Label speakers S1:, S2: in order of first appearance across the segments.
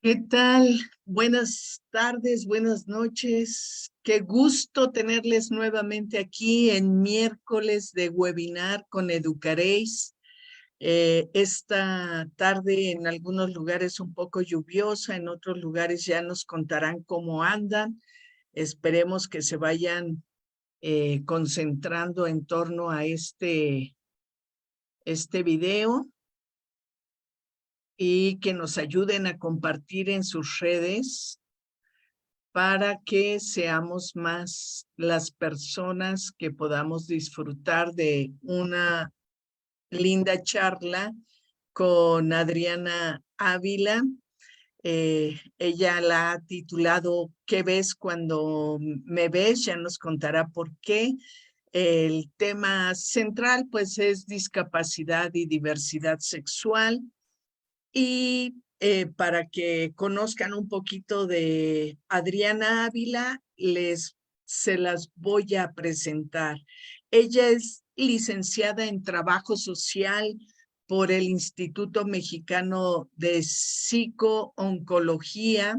S1: ¿Qué tal? Buenas tardes, buenas noches. Qué gusto tenerles nuevamente aquí en miércoles de webinar con Educaréis. Esta tarde en algunos lugares un poco lluviosa, en otros lugares ya nos contarán cómo andan. Esperemos que se vayan concentrando en torno a este video y que nos ayuden a compartir en sus redes para que seamos más las personas que podamos disfrutar de una linda charla con Adriana Ávila. Ella la ha titulado ¿Qué ves cuando me ves? Ya nos contará por qué. El tema central pues es discapacidad y diversidad sexual. Y para que conozcan un poquito de Adriana Ávila, se las voy a presentar. Ella es licenciada en Trabajo Social por el Instituto Mexicano de Psico-Oncología.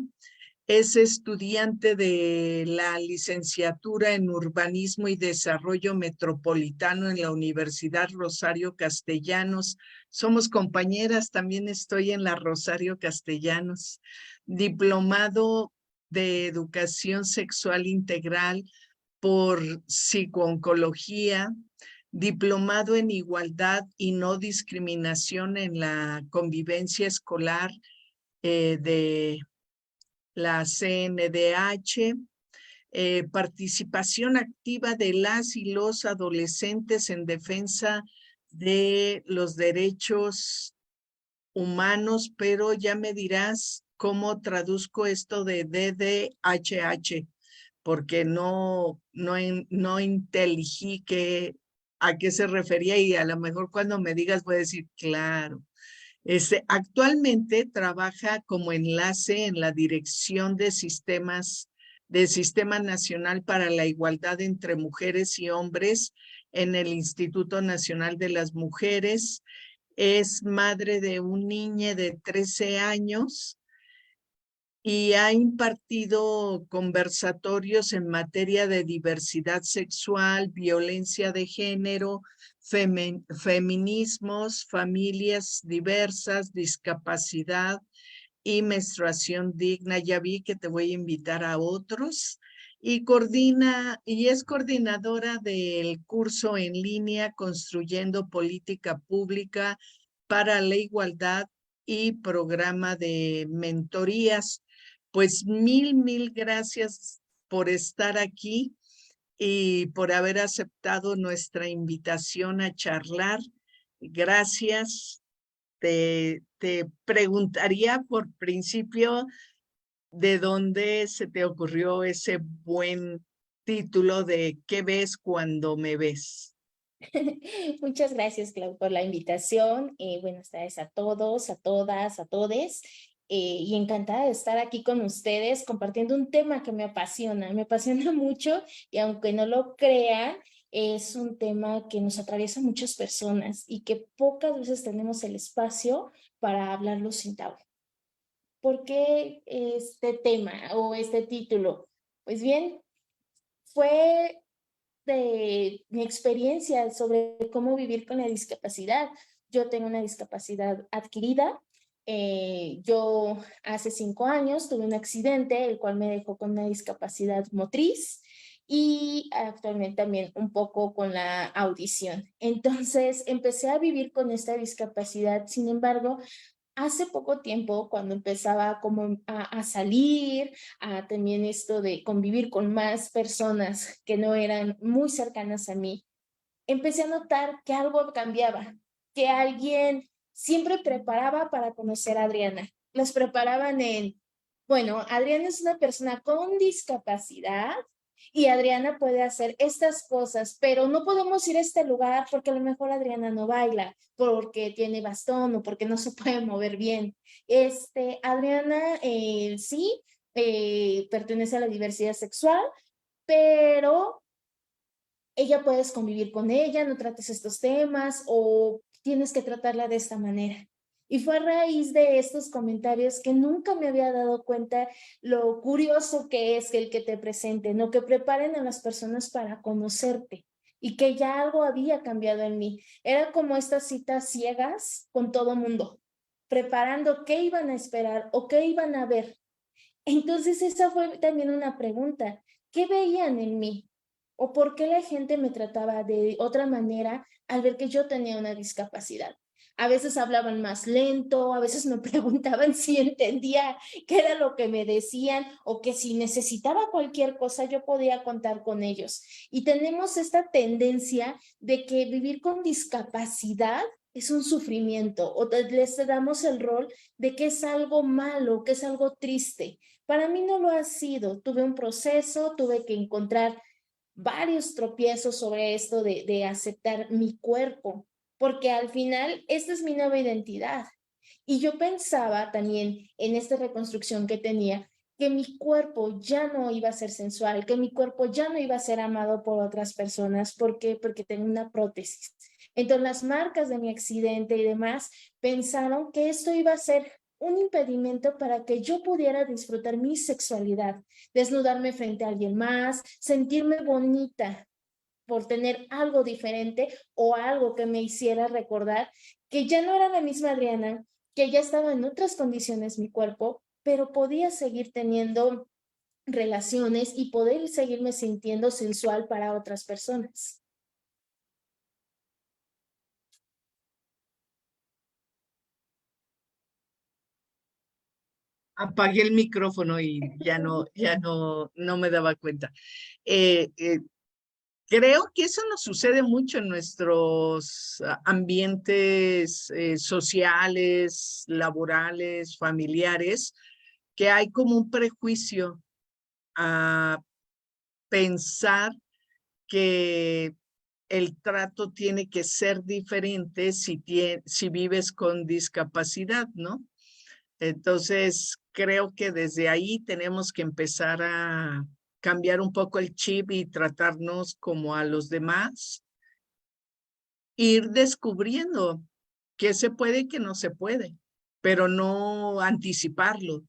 S1: Es estudiante de la licenciatura en Urbanismo y Desarrollo Metropolitano en la Universidad Rosario Castellanos. Somos compañeras, también estoy en la Rosario Castellanos. Diplomado de Educación Sexual Integral por Psicooncología. Diplomado en Igualdad y No Discriminación en la Convivencia Escolar de la CNDH, participación activa de las y los adolescentes en defensa de los derechos humanos, pero ya me dirás cómo traduzco esto de DDHH, porque no inteligí a qué se refería y a lo mejor cuando me digas voy a decir, claro. Actualmente trabaja como enlace en la Dirección de Sistemas del Sistema Nacional para la Igualdad entre Mujeres y Hombres en el Instituto Nacional de las Mujeres. Es madre de un niño de 13 años y ha impartido conversatorios en materia de diversidad sexual, violencia de género, feminismos, familias diversas, discapacidad y menstruación digna. Ya vi que te voy a invitar a otros. Y es coordinadora del curso en línea Construyendo Política Pública para la Igualdad y programa de mentorías. Pues mil gracias por estar aquí y por haber aceptado nuestra invitación a charlar. Gracias. Te preguntaría por principio de dónde se te ocurrió ese buen título de ¿Qué ves cuando me ves?
S2: Muchas gracias, Clau, por la invitación. Buenas tardes a todos, a todas, a todes. Y encantada de estar aquí con ustedes compartiendo un tema que me apasiona mucho y aunque no lo crean, es un tema que nos atraviesa a muchas personas y que pocas veces tenemos el espacio para hablarlo sin tabú. ¿Por qué este tema o este título? Pues bien, fue de mi experiencia sobre cómo vivir con la discapacidad. Yo tengo una discapacidad adquirida. Yo hace 5 años tuve un accidente, el cual me dejó con una discapacidad motriz y actualmente también un poco con la audición. Entonces empecé a vivir con esta discapacidad. Sin embargo, hace poco tiempo, cuando empezaba como a salir, a también esto de convivir con más personas que no eran muy cercanas a mí, empecé a notar que algo cambiaba, que alguien siempre preparaba para conocer a Adriana. Los preparaban en, bueno, Adriana es una persona con discapacidad y Adriana puede hacer estas cosas, pero no podemos ir a este lugar porque a lo mejor Adriana no baila, porque tiene bastón o porque no se puede mover bien. Adriana sí pertenece a la diversidad sexual, pero ella puedes convivir con ella, no trates estos temas o tienes que tratarla de esta manera. Y fue a raíz de estos comentarios que nunca me había dado cuenta lo curioso que es el que te presenten o que preparen a las personas para conocerte y que ya algo había cambiado en mí. Era como estas citas ciegas con todo mundo, preparando qué iban a esperar o qué iban a ver. Entonces esa fue también una pregunta. ¿Qué veían en mí? ¿O por qué la gente me trataba de otra manera al ver que yo tenía una discapacidad? A veces hablaban más lento, a veces me preguntaban si entendía qué era lo que me decían o que si necesitaba cualquier cosa yo podía contar con ellos. Y tenemos esta tendencia de que vivir con discapacidad es un sufrimiento o les damos el rol de que es algo malo, que es algo triste. Para mí no lo ha sido. Tuve un proceso, tuve que encontrar varios tropiezos sobre esto de aceptar mi cuerpo, porque al final esta es mi nueva identidad. Y yo pensaba también en esta reconstrucción que tenía, que mi cuerpo ya no iba a ser sensual, que mi cuerpo ya no iba a ser amado por otras personas. ¿Por qué? Porque tengo una prótesis. Entonces las marcas de mi accidente y demás pensaron que esto iba a ser un impedimento para que yo pudiera disfrutar mi sexualidad, desnudarme frente a alguien más, sentirme bonita por tener algo diferente o algo que me hiciera recordar que ya no era la misma Adriana, que ya estaba en otras condiciones mi cuerpo, pero podía seguir teniendo relaciones y poder seguirme sintiendo sensual para otras personas.
S1: Apagué el micrófono y no me daba cuenta. Eh, eh, Creo que eso nos sucede mucho en nuestros ambientes sociales, laborales, familiares, que hay como un prejuicio a pensar que el trato tiene que ser diferente si vives con discapacidad, ¿no? Entonces, creo que desde ahí tenemos que empezar a cambiar un poco el chip y tratarnos como a los demás, ir descubriendo qué se puede y qué no se puede, pero no anticiparlo.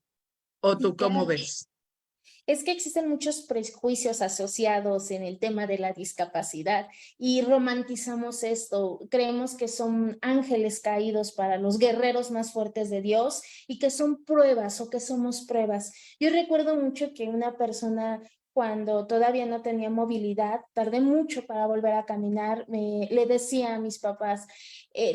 S1: ¿O
S2: Sí,
S1: tú cómo
S2: claro.
S1: ves?
S2: Es que existen muchos prejuicios asociados en el tema de la discapacidad y romantizamos esto. Creemos que son ángeles caídos para los guerreros más fuertes de Dios y que son pruebas o que somos pruebas. Yo recuerdo mucho que una persona cuando todavía no tenía movilidad, tardé mucho para volver a caminar, le decía a mis papás,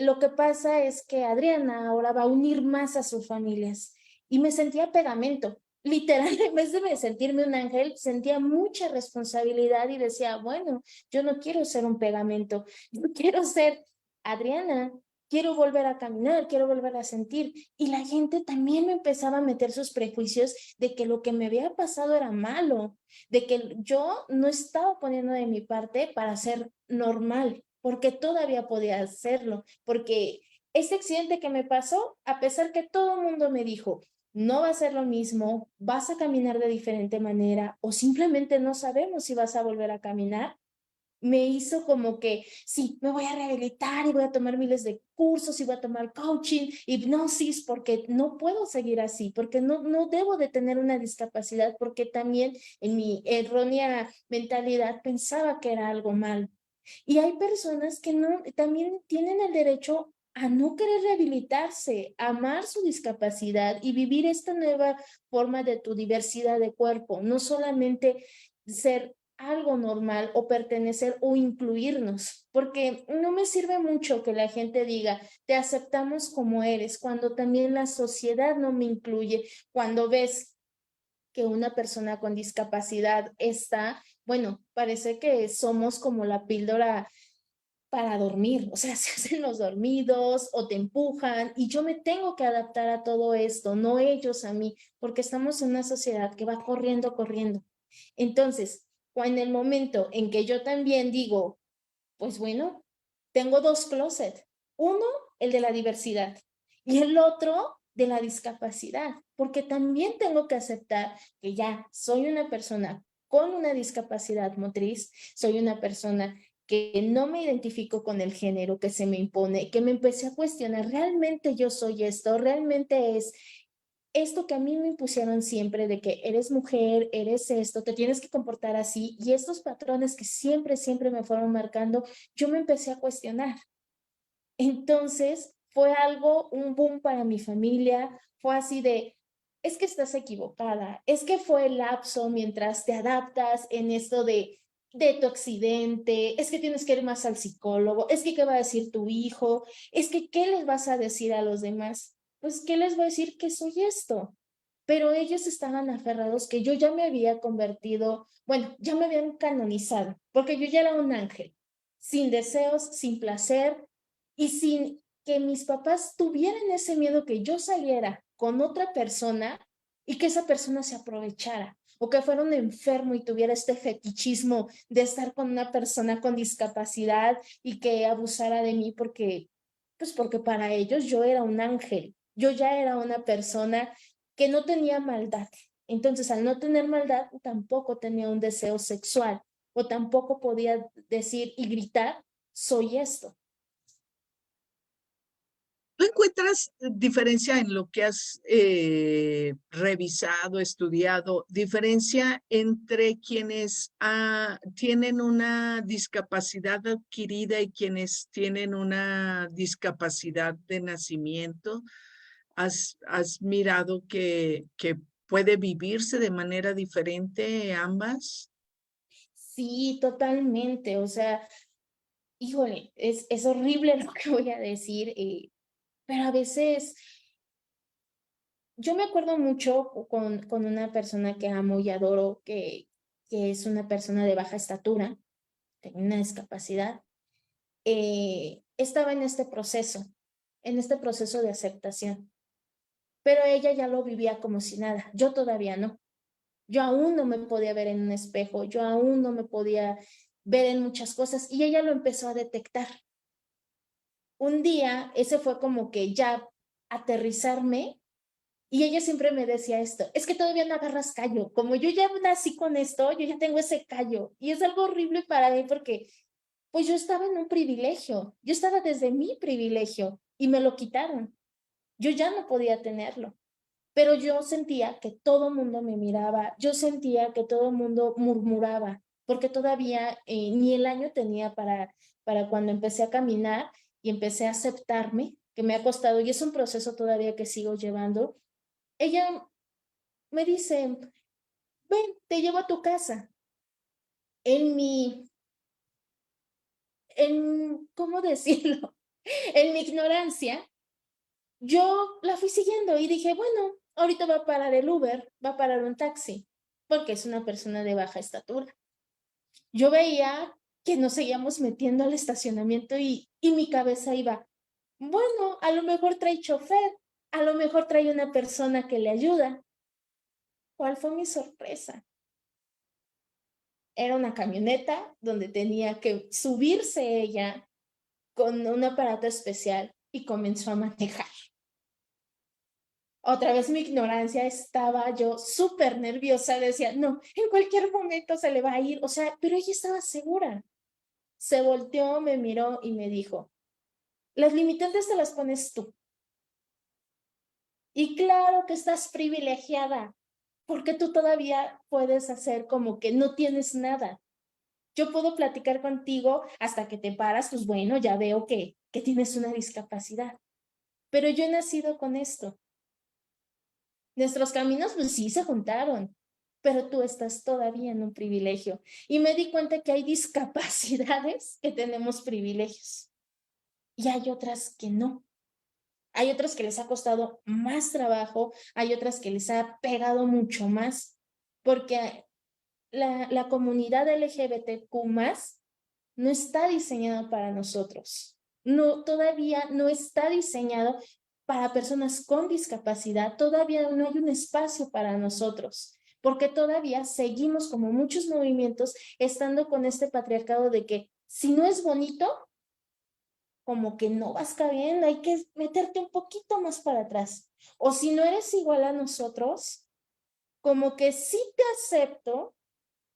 S2: lo que pasa es que Adriana ahora va a unir más a sus familias y me sentía pegamento. Literal, en vez de sentirme un ángel, sentía mucha responsabilidad y decía, bueno, yo no quiero ser un pegamento, yo quiero ser Adriana, quiero volver a caminar, quiero volver a sentir. Y la gente también me empezaba a meter sus prejuicios de que lo que me había pasado era malo, de que yo no estaba poniendo de mi parte para ser normal, porque todavía podía hacerlo, porque este accidente que me pasó, a pesar que todo el mundo me dijo, no va a ser lo mismo, vas a caminar de diferente manera o simplemente no sabemos si vas a volver a caminar, me hizo como que sí, me voy a rehabilitar y voy a tomar miles de cursos y voy a tomar coaching, hipnosis, porque no puedo seguir así, porque no debo de tener una discapacidad, porque también en mi errónea mentalidad pensaba que era algo mal. Y hay personas que no, también tienen el derecho a no querer rehabilitarse, amar su discapacidad y vivir esta nueva forma de tu diversidad de cuerpo, no solamente ser algo normal o pertenecer o incluirnos, porque no me sirve mucho que la gente diga, te aceptamos como eres, cuando también la sociedad no me incluye, cuando ves que una persona con discapacidad está, bueno, parece que somos como la píldora para dormir, o sea, se hacen los dormidos o te empujan y yo me tengo que adaptar a todo esto, no ellos a mí, porque estamos en una sociedad que va corriendo, corriendo. Entonces, en el momento en que yo también digo, pues bueno, tengo dos closets, uno, el de la diversidad y el otro de la discapacidad, porque también tengo que aceptar que ya soy una persona con una discapacidad motriz, soy una persona que no me identifico con el género que se me impone, que me empecé a cuestionar, ¿realmente yo soy esto? ¿Realmente es esto que a mí me impusieron siempre de que eres mujer, eres esto, te tienes que comportar así? Y estos patrones que siempre, siempre me fueron marcando, yo me empecé a cuestionar. Entonces fue algo, un boom para mi familia, fue así de, es que estás equivocada, es que fue el lapso mientras te adaptas en esto de tu accidente, es que tienes que ir más al psicólogo, es que qué va a decir tu hijo, es que qué les vas a decir a los demás, pues qué les voy a decir que soy esto. Pero ellos estaban aferrados que yo ya me había convertido, bueno, ya me habían canonizado, porque yo ya era un ángel, sin deseos, sin placer y sin que mis papás tuvieran ese miedo que yo saliera con otra persona y que esa persona se aprovechara o que fuera un enfermo y tuviera este fetichismo de estar con una persona con discapacidad y que abusara de mí porque, pues porque para ellos yo era un ángel, yo ya era una persona que no tenía maldad. Entonces, al no tener maldad, tampoco tenía un deseo sexual o tampoco podía decir y gritar, soy esto.
S1: ¿Tú encuentras diferencia en lo que has revisado, estudiado, diferencia entre quienes tienen una discapacidad adquirida y quienes tienen una discapacidad de nacimiento? ¿Has mirado que puede vivirse de manera diferente ambas?
S2: Sí, totalmente. O sea, híjole, es horrible lo que voy a decir, pero a veces yo me acuerdo mucho con una persona que amo y adoro, que es una persona de baja estatura, tenía una discapacidad. Estaba en este proceso de aceptación, pero ella ya lo vivía como si nada, yo todavía no. Yo aún no me podía ver en un espejo, yo aún no me podía ver en muchas cosas y ella lo empezó a detectar. Un día, ese fue como que ya aterrizarme y ella siempre me decía esto, es que todavía no agarras callo, como yo ya nací con esto, yo ya tengo ese callo y es algo horrible para mí porque pues yo estaba en un privilegio, yo estaba desde mi privilegio y me lo quitaron, yo ya no podía tenerlo. Pero yo sentía que todo el mundo me miraba, yo sentía que todo el mundo murmuraba, porque todavía ni el año tenía para cuando empecé a caminar y empecé a aceptarme, que me ha costado, y es un proceso todavía que sigo llevando. Ella me dice, ven, te llevo a tu casa. En mi, ¿cómo decirlo? En mi ignorancia, yo la fui siguiendo y dije, bueno, ahorita va a parar el Uber, va a parar un taxi, porque es una persona de baja estatura. Yo veía que nos seguíamos metiendo al estacionamiento y mi cabeza iba, bueno, a lo mejor trae chofer, a lo mejor trae una persona que le ayuda. ¿Cuál fue mi sorpresa? Era una camioneta donde tenía que subirse ella con un aparato especial y comenzó a manejar. Otra vez mi ignorancia, estaba yo súper nerviosa, decía, no, en cualquier momento se le va a ir, o sea, pero ella estaba segura. Se volteó, me miró y me dijo, las limitantes te las pones tú. Y claro que estás privilegiada, porque tú todavía puedes hacer como que no tienes nada. Yo puedo platicar contigo hasta que te paras, pues bueno, ya veo que tienes una discapacidad. Pero yo he nacido con esto. Nuestros caminos, pues sí, se juntaron, pero tú estás todavía en un privilegio. Y me di cuenta que hay discapacidades que tenemos privilegios y hay otras que no. Hay otras que les ha costado más trabajo, hay otras que les ha pegado mucho más, porque la comunidad LGBTQ más no está diseñada para nosotros. No, todavía no está diseñado para personas con discapacidad, todavía no hay un espacio para nosotros, porque todavía seguimos como muchos movimientos estando con este patriarcado de que si no es bonito, como que no vas cabiendo, hay que meterte un poquito más para atrás. O si no eres igual a nosotros, como que sí te acepto,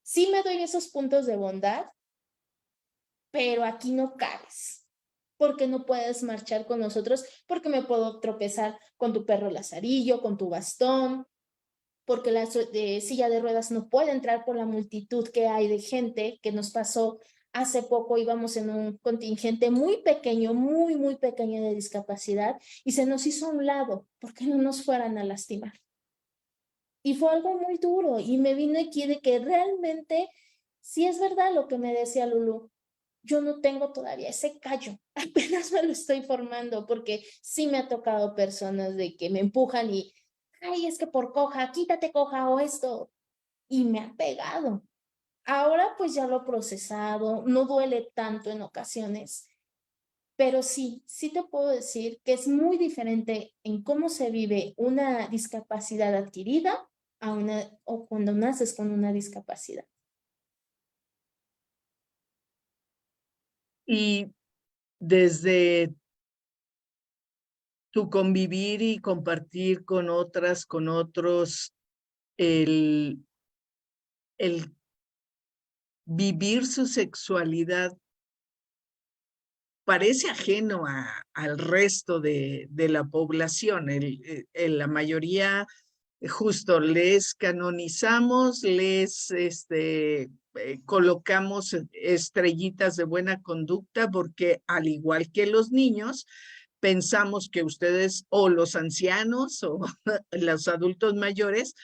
S2: sí me doy esos puntos de bondad, pero aquí no cabes, porque no puedes marchar con nosotros, porque me puedo tropezar con tu perro lazarillo, con tu bastón, porque la silla de ruedas no puede entrar por la multitud que hay de gente. Que nos pasó hace poco, íbamos en un contingente muy pequeño, muy, muy pequeño de discapacidad, y se nos hizo a un lado porque no nos fueran a lastimar. Y fue algo muy duro, y me vino aquí de que realmente, sí es verdad lo que me decía Lulu, yo no tengo todavía ese callo, apenas me lo estoy formando, porque sí me ha tocado personas de que me empujan y, ay, es que por coja, quítate coja o esto, y me ha pegado. Ahora pues ya lo he procesado, no duele tanto en ocasiones, pero sí, sí te puedo decir que es muy diferente en cómo se vive una discapacidad adquirida a o cuando naces con una discapacidad.
S1: Y desde tu convivir y compartir con otras, con otros, el, el vivir su sexualidad parece ajeno al resto de la población. La mayoría, justo, les canonizamos, colocamos estrellitas de buena conducta porque al igual que los niños, pensamos que ustedes o los ancianos o los adultos mayores,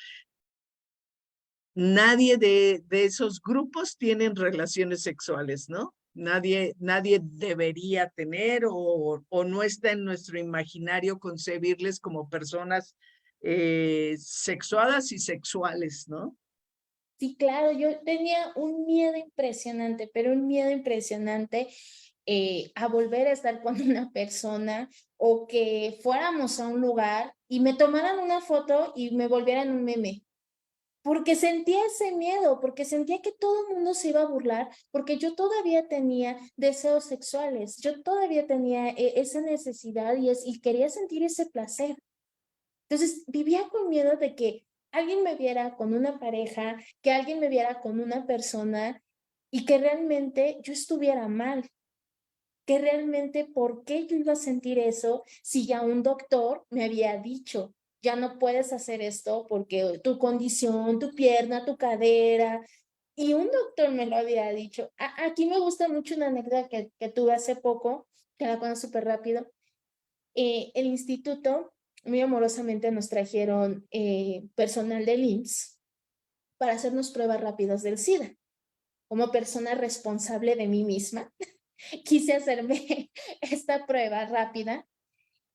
S1: nadie de esos grupos tienen relaciones sexuales, ¿no? Nadie debería tener o no está en nuestro imaginario concebirles como personas sexuadas y sexuales, ¿no?
S2: Sí, claro, yo tenía un miedo impresionante, pero un miedo impresionante a volver a estar con una persona o que fuéramos a un lugar y me tomaran una foto y me volvieran un meme. Porque sentía ese miedo, porque sentía que todo el mundo se iba a burlar, porque yo todavía tenía deseos sexuales, yo todavía tenía esa necesidad y quería sentir ese placer. Entonces vivía con miedo de que alguien me viera con una pareja, que alguien me viera con una persona y que realmente yo estuviera mal, que realmente por qué yo iba a sentir eso si ya un doctor me había dicho, ya no puedes hacer esto porque tu condición, tu pierna, tu cadera, y un doctor me lo había dicho. Aquí me gusta mucho una anécdota que tuve hace poco, que la cuento súper rápido. El instituto, muy amorosamente, nos trajeron personal del IMSS para hacernos pruebas rápidas del SIDA. Como persona responsable de mí misma, quise hacerme esta prueba rápida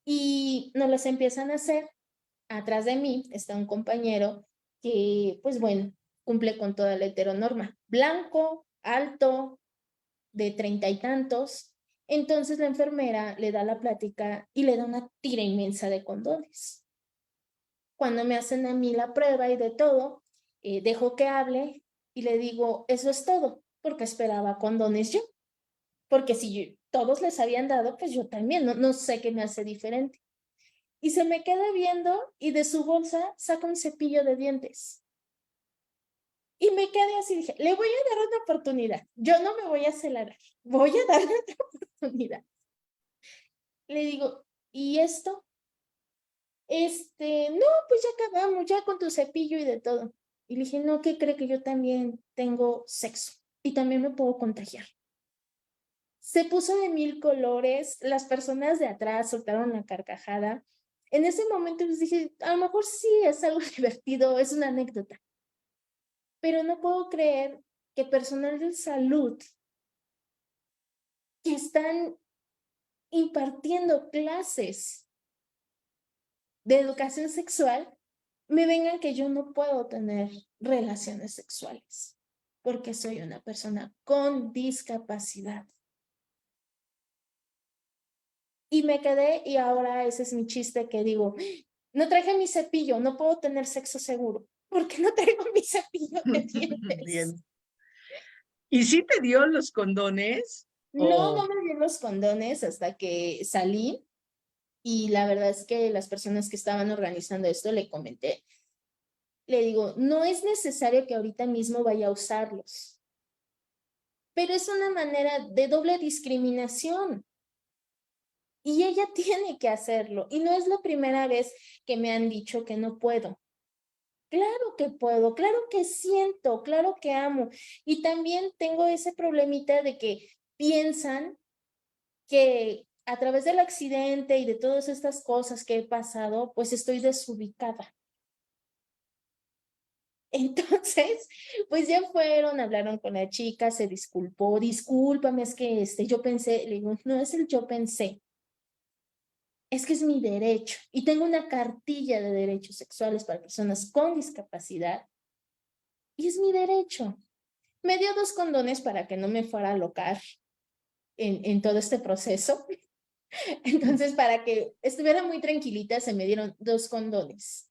S2: y nos las empiezan a hacer. Atrás de mí está un compañero que, pues bueno, cumple con toda la heteronorma. Blanco, alto, de 30 y tantos. Entonces la enfermera le da la plática y le da una tira inmensa de condones. Cuando me hacen a mí la prueba y de todo, dejo que hable y le digo, eso es todo, porque esperaba condones yo. Porque si todos les habían dado, pues yo también, no sé qué me hace diferente. Y se me queda viendo y de su bolsa saca un cepillo de dientes. Y me quedé así, dije, le voy a dar una oportunidad. Yo no me voy a acelerar, voy a darle otra oportunidad. Le digo, ¿y esto? No, pues ya acabamos, ya con tu cepillo y de todo. Y le dije, no, ¿qué cree que yo también tengo sexo? Y también me puedo contagiar. Se puso de mil colores, las personas de atrás soltaron la carcajada. En ese momento les dije, a lo mejor sí es algo divertido, es una anécdota, pero no puedo creer que personal de salud que están impartiendo clases de educación sexual me vengan que yo no puedo tener relaciones sexuales porque soy una persona con discapacidad. Y me quedé y ahora ese es mi chiste que digo, no traje mi cepillo, no puedo tener sexo seguro porque no traigo mi cepillo de dientes.
S1: Bien. ¿Y sí te dio los condones?
S2: No,
S1: O
S2: no me di los condones hasta que salí y la verdad es que las personas que estaban organizando esto le comenté, le digo, no es necesario que ahorita mismo vaya a usarlos. pero es una manera de doble discriminación. Y ella tiene que hacerlo. Y no es la primera vez que me han dicho que no puedo. Claro que puedo, claro que siento, claro que amo. Y también tengo ese problemita de que piensan que a través del accidente y de todas estas cosas que he pasado, pues estoy desubicada. Entonces, pues ya fueron, hablaron con la chica, se disculpó, discúlpame, es que yo pensé, le digo, no es el yo pensé, es que es mi derecho. Y tengo una cartilla de derechos sexuales para personas con discapacidad y es mi derecho. Me dio 2 condones para que no me fuera a alocar en todo este proceso. Entonces, para que estuviera muy tranquilita, se me dieron 2 condones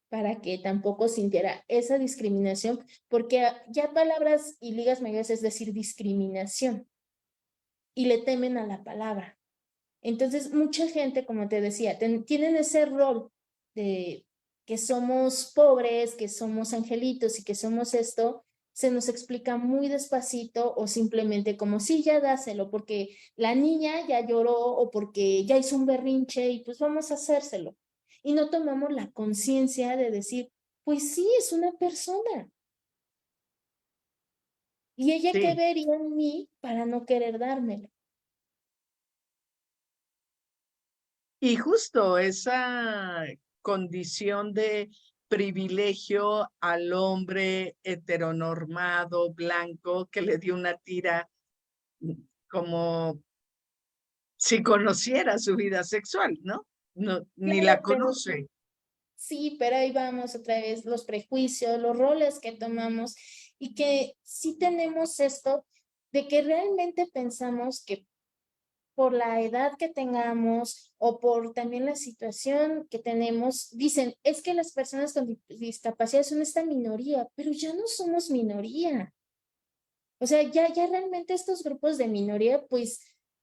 S2: para que tampoco sintiera esa discriminación, porque ya palabras y ligas mayores es decir discriminación y le temen a la palabra. Entonces, mucha gente, como te decía, tienen ese rol de que somos pobres, que somos angelitos y que somos esto, se nos explica muy despacito o simplemente como, sí, ya dáselo, porque la niña ya lloró o porque ya hizo un berrinche y pues vamos a hacérselo. Y no tomamos la conciencia de decir, pues sí, es una persona. ¿Y ella qué
S1: Sí,
S2: vería en mí para no querer dármelo?
S1: y justo esa condición de privilegio al hombre heteronormado, blanco, que le dio una tira como si conociera su vida sexual, ¿no? No, ni la
S2: Claro, pero
S1: conoce.
S2: sí, pero ahí vamos otra vez, los prejuicios, los roles que tomamos y que sí tenemos esto de que realmente pensamos que por la edad que tengamos o por también la situación que tenemos, dicen, es que las personas con discapacidad son esta minoría, pero ya no somos minoría. O sea, ya realmente estos grupos de minoría, pues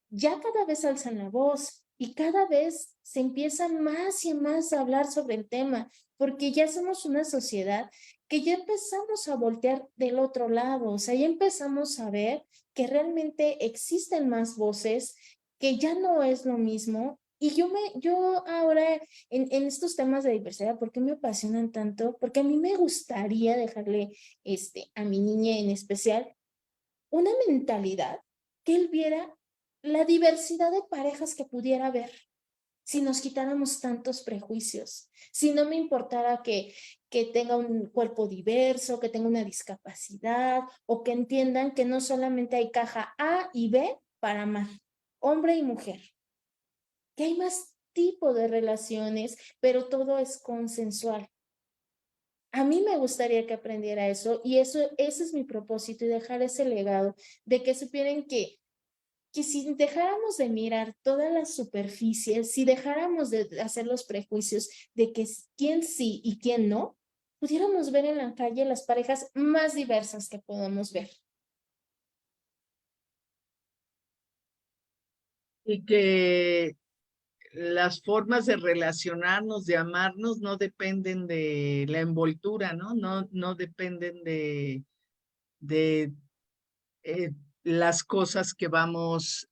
S2: ya cada vez alzan la voz y cada vez se empieza más y más a hablar sobre el tema, porque ya somos una sociedad que ya empezamos a voltear del otro lado, o sea, ya empezamos a ver que realmente existen más voces, que ya no es lo mismo. Y yo ahora en estos temas de diversidad, ¿por qué me apasionan tanto? Porque a mí me gustaría dejarle a mi niña en especial una mentalidad que él viera la diversidad de parejas que pudiera haber si nos quitáramos tantos prejuicios, si no me importara que tenga un cuerpo diverso, que tenga una discapacidad o que entiendan que no solamente hay caja A y B para amar, hombre y mujer, que hay más tipo de relaciones, pero todo es consensual. A mí me gustaría que aprendiera eso y ese es mi propósito y dejar ese legado de que supieran que si dejáramos de mirar todas las superficies, si dejáramos de hacer los prejuicios de que quién sí y quién no, pudiéramos ver en la calle las parejas más diversas que podamos ver.
S1: Y que las formas de relacionarnos, de amarnos, no dependen de la envoltura, ¿no? No dependen de eh, las cosas que vamos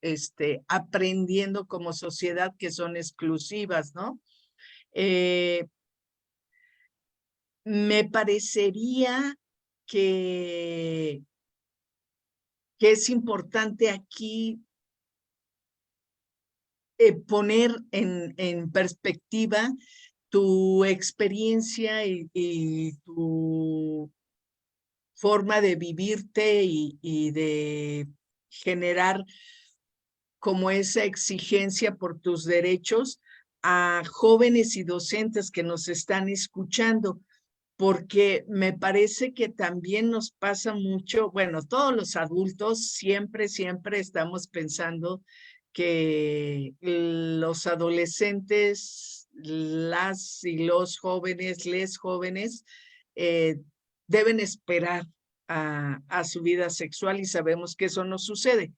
S1: aprendiendo como sociedad que son exclusivas, ¿no? Eh, Me parecería que, que es importante aquí poner en perspectiva tu experiencia y tu forma de vivirte y de generar como esa exigencia por tus derechos a jóvenes y docentes que nos están escuchando, porque me parece que también nos pasa mucho, bueno, todos los adultos siempre estamos pensando que los adolescentes, las y los jóvenes, les jóvenes, eh, deben esperar a su vida sexual y sabemos que eso no sucede.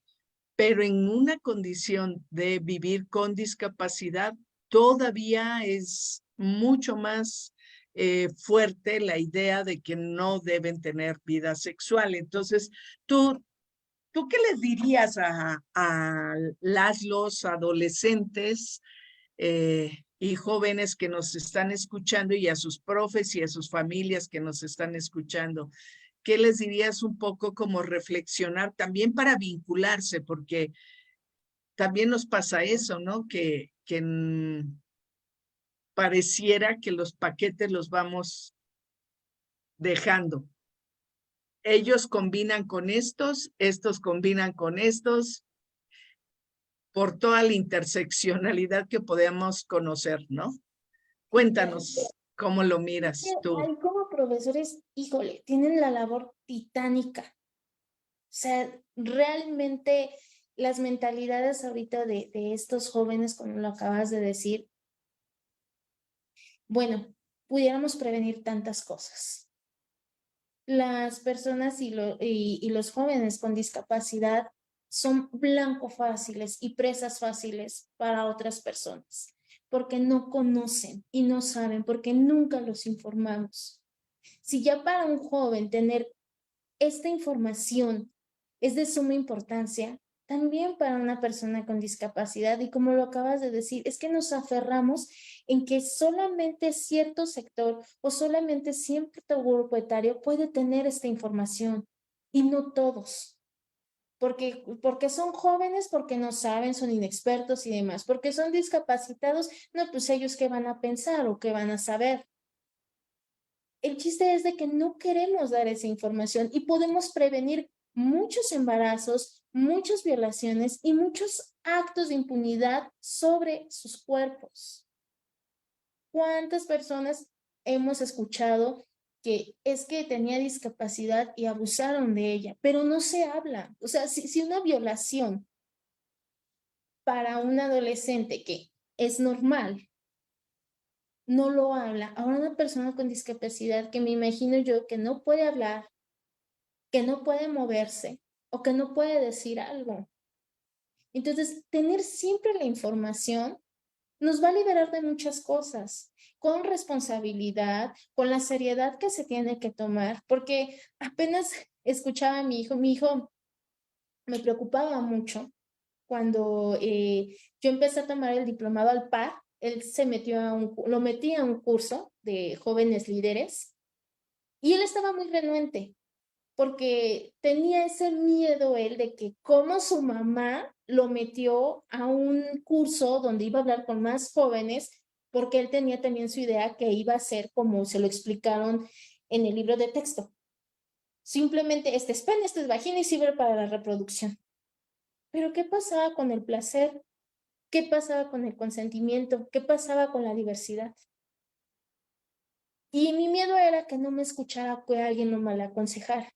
S1: Pero en una condición de vivir con discapacidad, todavía es mucho más fuerte la idea de que no deben tener vida sexual. Entonces, tú ¿Tú qué les dirías a los adolescentes y jóvenes que nos están escuchando y a sus profes y a sus familias que nos están escuchando? ¿Qué les dirías un poco como reflexionar también para vincularse? Porque también nos pasa eso, ¿no? Que pareciera que los paquetes los vamos dejando. Ellos combinan con estos combinan con estos, por toda la interseccionalidad que podemos conocer, ¿no? Cuéntanos cómo lo miras tú.
S2: Ahí como profesores, híjole, tienen la labor titánica. O sea, realmente las mentalidades ahorita de estos jóvenes, como lo acabas de decir, bueno, pudiéramos prevenir tantas cosas. Las personas y los jóvenes con discapacidad son blanco fáciles y presas fáciles para otras personas, porque no conocen y no saben, porque nunca los informamos. Si ya para un joven tener esta información es de suma importancia, también para una persona con discapacidad, y como lo acabas de decir, es que nos aferramos en que solamente cierto sector o solamente cierto grupo etario puede tener esta información y no todos. Porque son jóvenes, porque no saben, son inexpertos y demás, porque son discapacitados, no, pues ellos qué van a pensar o qué van a saber. El chiste es de que no queremos dar esa información y podemos prevenir muchos embarazos, muchas violaciones y muchos actos de impunidad sobre sus cuerpos. ¿Cuántas personas hemos escuchado que es que tenía discapacidad y abusaron de ella, pero no se habla? O sea, si una violación para un adolescente que es normal, no lo habla, ahora una persona con discapacidad que me imagino yo que no puede hablar, que no puede moverse o que no puede decir algo. Entonces, tener siempre la información nos va a liberar de muchas cosas, con responsabilidad, con la seriedad que se tiene que tomar, porque apenas escuchaba a mi hijo me preocupaba mucho cuando yo empecé a tomar el diplomado al par, él se metió lo metí a un curso de jóvenes líderes y él estaba muy renuente porque tenía ese miedo él de que como su mamá lo metió a un curso donde iba a hablar con más jóvenes, porque él tenía también su idea que iba a ser como se lo explicaron en el libro de texto. Simplemente este es pene, este es vagina y sirve para la reproducción. Pero ¿qué pasaba con el placer? ¿Qué pasaba con el consentimiento? ¿Qué pasaba con la diversidad? Y mi miedo era que no me escuchara que alguien lo mal aconsejara.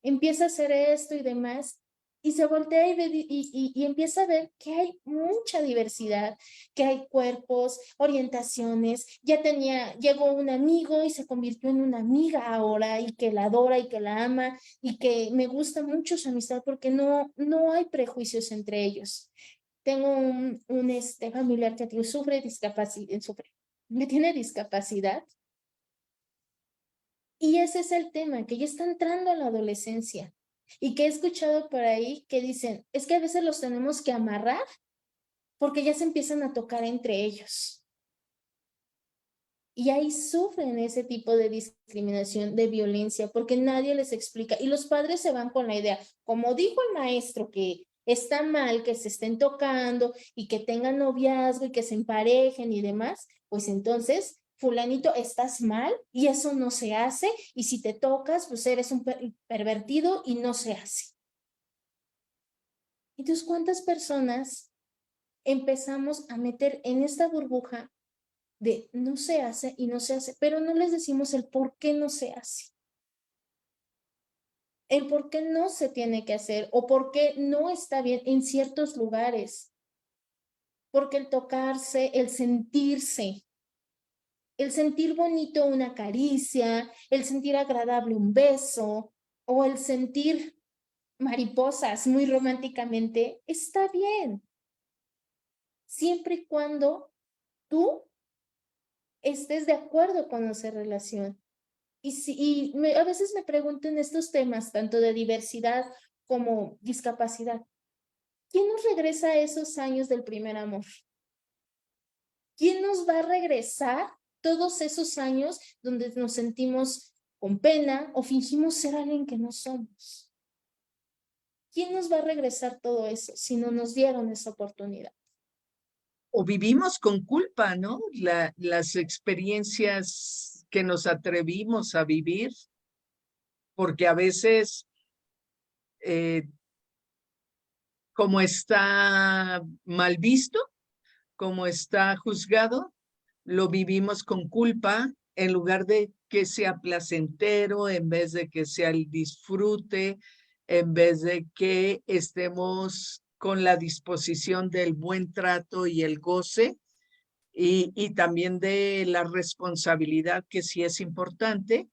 S2: Empieza a hacer esto y demás, y se voltea y empieza a ver que hay mucha diversidad, que hay cuerpos, orientaciones. Llegó un amigo y se convirtió en una amiga ahora, y que la adora y que la ama, y que me gusta mucho su amistad porque no hay prejuicios entre ellos. Tengo un familiar que sufre discapacidad, tiene discapacidad, y ese es el tema, que ya está entrando a la adolescencia y que he escuchado por ahí que dicen, es que a veces los tenemos que amarrar porque ya se empiezan a tocar entre ellos. Y ahí sufren ese tipo de discriminación, de violencia, porque nadie les explica. Y los padres se van con la idea, como dijo el maestro, que está mal que se estén tocando y que tengan noviazgo y que se emparejen y demás, pues entonces, fulanito, estás mal y eso no se hace. Y si te tocas, pues eres un pervertido y no se hace. Entonces, ¿cuántas personas empezamos a meter en esta burbuja de no se hace y no se hace, pero no les decimos el por qué no se hace, el por qué no se tiene que hacer o por qué no está bien en ciertos lugares? Porque el tocarse, el sentir bonito una caricia, el sentir agradable un beso o el sentir mariposas muy románticamente, está bien, siempre y cuando tú estés de acuerdo con esa relación. A veces me pregunto en estos temas, tanto de diversidad como discapacidad. ¿Quién nos regresa a esos años del primer amor? ¿Quién nos va a regresar todos esos años donde nos sentimos con pena o fingimos ser alguien que no somos? ¿Quién nos va a regresar todo eso si no nos dieron esa oportunidad?
S1: O vivimos con culpa, ¿no? Las experiencias que nos atrevimos a vivir, porque a veces, como está mal visto, como está juzgado, lo vivimos con culpa en lugar de que sea placentero, en vez de que sea el disfrute, en vez de que estemos con la disposición del buen trato y el goce, y también de la responsabilidad, que sí es importante,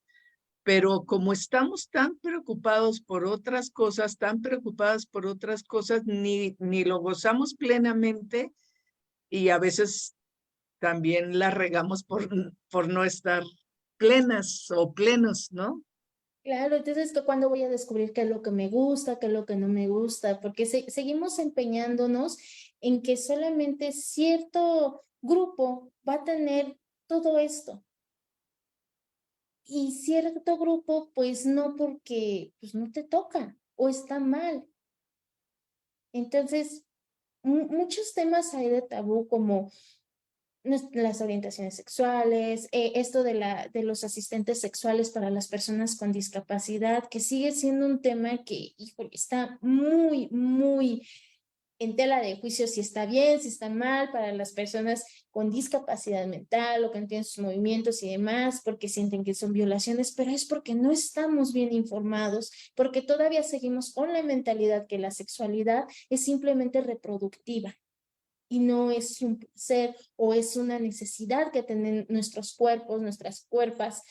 S1: pero como estamos tan preocupados por otras cosas, tan preocupadas por otras cosas, ni lo gozamos plenamente, y a veces también la regamos por no estar plenas o plenos, ¿no?
S2: Claro, entonces, ¿cuándo voy a descubrir qué es lo que me gusta, qué es lo que no me gusta? Porque seguimos empeñándonos en que solamente cierto grupo va a tener todo esto. Y cierto grupo, pues no, porque pues, no te toca o está mal. Entonces, muchos temas hay de tabú como las orientaciones sexuales, esto de los asistentes sexuales para las personas con discapacidad, que sigue siendo un tema que, híjole, está muy, muy en tela de juicio si está bien, si está mal para las personas con discapacidad mental o que no tienen sus movimientos y demás, porque sienten que son violaciones, pero es porque no estamos bien informados, porque todavía seguimos con la mentalidad que la sexualidad es simplemente reproductiva y no es un placer o es una necesidad que tienen nuestros cuerpos, nuestras cuerpas.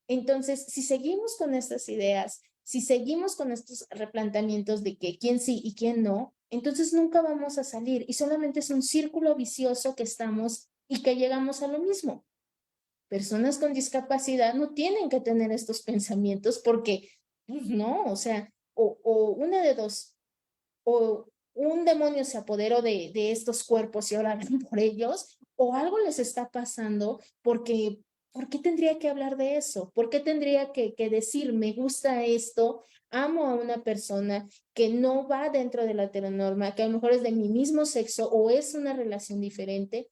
S2: Entonces, si seguimos con estas ideas, si seguimos con estos replanteamientos de que quién sí y quién no, entonces nunca vamos a salir y solamente es un círculo vicioso que estamos y que llegamos a lo mismo. Personas con discapacidad no tienen que tener estos pensamientos porque, pues no, o sea, o una de dos, o un demonio se apoderó de estos cuerpos y ahora ven por ellos, o algo les está pasando porque, ¿por qué tendría que hablar de eso? ¿Por qué tendría que decir, me gusta esto, amo a una persona que no va dentro de la heteronorma, que a lo mejor es de mi mismo sexo o es una relación diferente?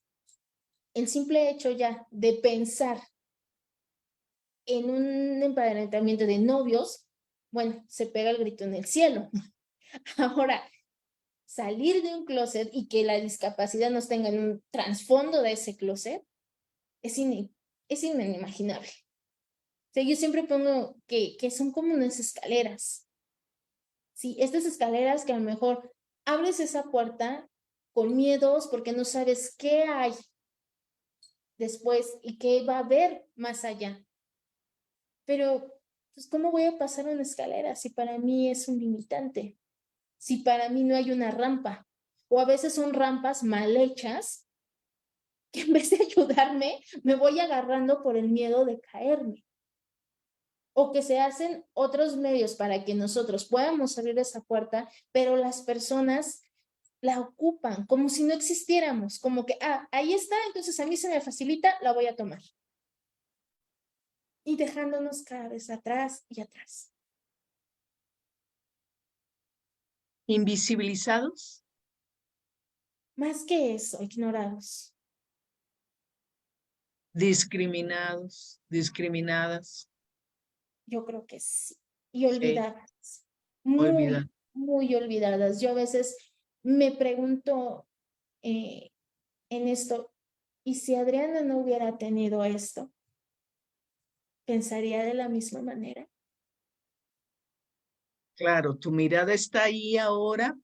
S2: El simple hecho ya de pensar en un emparentamiento de novios, bueno, se pega el grito en el cielo. Ahora, salir de un closet y que la discapacidad nos tenga en un trasfondo de ese closet es inimaginable. O sea, yo siempre pongo que son como unas escaleras. Sí, estas escaleras que a lo mejor abres esa puerta con miedos porque no sabes qué hay después y qué va a haber más allá. Pero, pues, ¿cómo voy a pasar una escalera si para mí es un limitante? Si para mí no hay una rampa, o a veces son rampas mal hechas, que en vez de ayudarme, me voy agarrando por el miedo de caerme. O que se hacen otros medios para que nosotros podamos abrir esa puerta, pero las personas la ocupan como si no existiéramos, como que, ahí está, entonces a mí se me facilita, la voy a tomar. Y dejándonos cada vez atrás y atrás.
S1: Invisibilizados,
S2: Más que eso, ignorados.
S1: discriminados, discriminadas,
S2: Yo creo que sí. Y
S1: sí,
S2: olvidadas. Muy,
S1: olvidar.
S2: muy olvidadas. Yo a veces me pregunto en esto, ¿y si Adriana no hubiera tenido esto? ¿Pensaría de la misma manera?
S1: Claro, tu mirada está ahí ahora,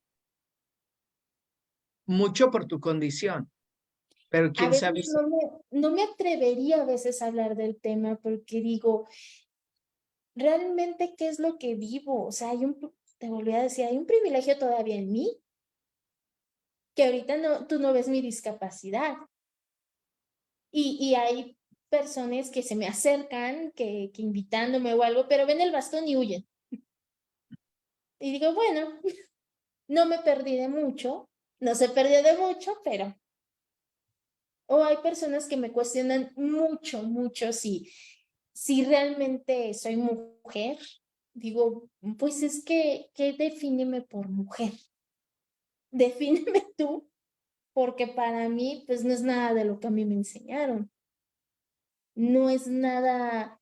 S1: mucho por tu condición, pero
S2: A
S1: quién sabe
S2: veces
S1: si
S2: no me atrevería a veces a hablar del tema porque digo, ¿realmente qué es lo que vivo? O sea, te volví a decir, hay un privilegio todavía en mí, que ahorita no, tú no ves mi discapacidad. Y hay personas que se me acercan, que invitándome o algo, pero ven el bastón y huyen. Y digo, bueno, no me perdí de mucho, no se perdió de mucho, pero... O hay personas que me cuestionan mucho, mucho si realmente soy mujer. Digo, pues es que, ¿qué defíneme por mujer? Defíneme tú, porque para mí, pues no es nada de lo que a mí me enseñaron. No es nada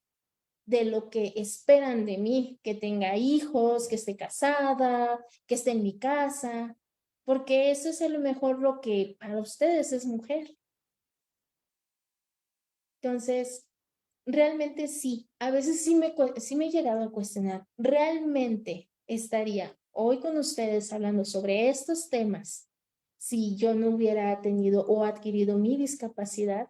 S2: de lo que esperan de mí, que tenga hijos, que esté casada, que esté en mi casa, porque eso es a lo mejor lo que para ustedes es mujer. Entonces, realmente sí, a veces sí me he llegado a cuestionar, ¿realmente estaría hoy con ustedes hablando sobre estos temas si yo no hubiera tenido o adquirido mi discapacidad?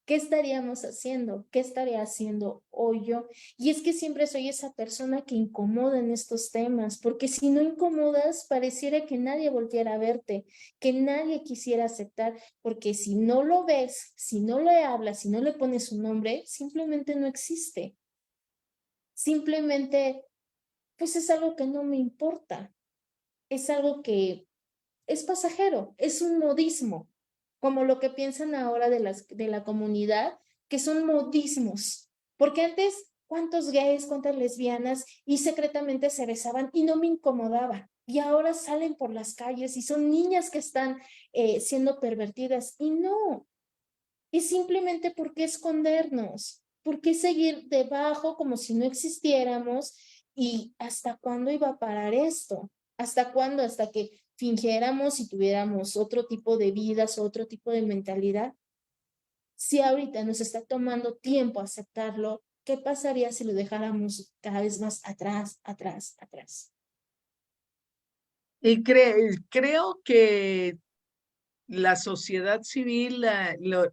S2: ¿Qué estaríamos haciendo? ¿Qué estaría haciendo hoy yo? Y es que siempre soy esa persona que incomoda en estos temas, porque si no incomodas, pareciera que nadie volviera a verte, que nadie quisiera aceptar, porque si no lo ves, si no le hablas, si no le pones un nombre, simplemente no existe. Simplemente, pues es algo que no me importa, es algo que es pasajero, es un modismo, como lo que piensan ahora de la comunidad, que son modismos. Porque antes, ¿cuántos gays, cuántas lesbianas y secretamente se besaban y no me incomodaba? Y ahora salen por las calles y son niñas que están siendo pervertidas. Y no, es simplemente porque escondernos, porque seguir debajo como si no existiéramos y hasta cuándo iba a parar esto, hasta cuándo, hasta que fingiéramos y tuviéramos otro tipo de vidas, otro tipo de mentalidad. Si ahorita nos está tomando tiempo aceptarlo, ¿qué pasaría si lo dejáramos cada vez más atrás, atrás, atrás?
S1: Y creo que la sociedad civil, los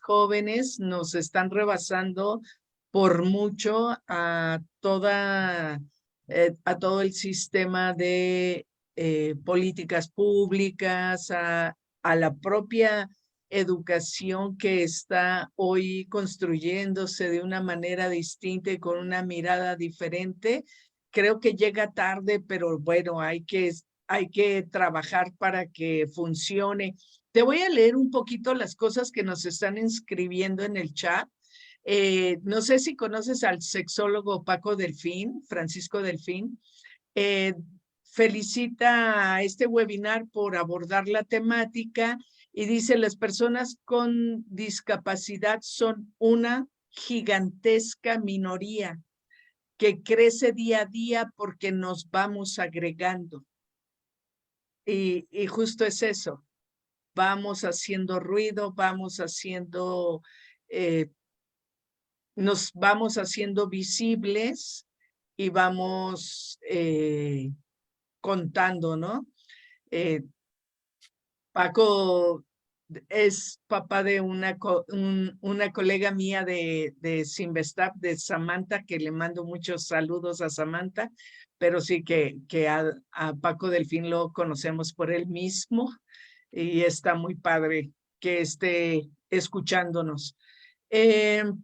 S1: jóvenes nos están rebasando por mucho a todo el sistema de políticas públicas, a la propia educación que está hoy construyéndose de una manera distinta y con una mirada diferente. Creo que llega tarde, pero bueno, hay que trabajar para que funcione. Te voy a leer un poquito las cosas que nos están escribiendo en el chat. No sé si conoces al sexólogo Paco Delfín, Francisco Delfín. Eh, Felicita a este webinar por abordar la temática y dice, las personas con discapacidad son una gigantesca minoría que crece día a día porque nos vamos agregando. Y justo es eso, vamos haciendo ruido, eh, nos vamos haciendo visibles y vamos contando, ¿no? Eh, Paco es papá de una colega mía de Simvestab, de Samantha, que le mando muchos saludos a Samantha, pero sí que a Paco Delfín lo conocemos por él mismo y está muy padre que esté escuchándonos.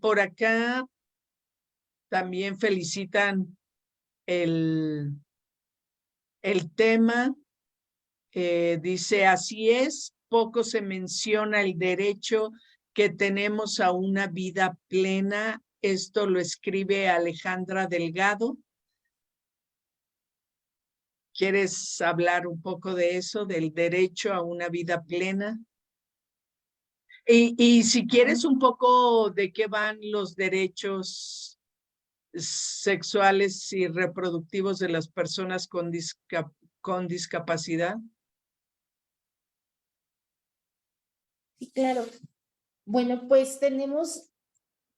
S1: Por acá también felicitan el, el tema. Dice, así es, poco se menciona el derecho que tenemos a una vida plena. Esto lo escribe Alejandra Delgado. ¿Quieres hablar un poco de eso, del derecho a una vida plena? Y si quieres un poco de qué van los derechos sexuales y reproductivos de las personas con discapacidad.
S2: Sí, claro. Bueno, pues tenemos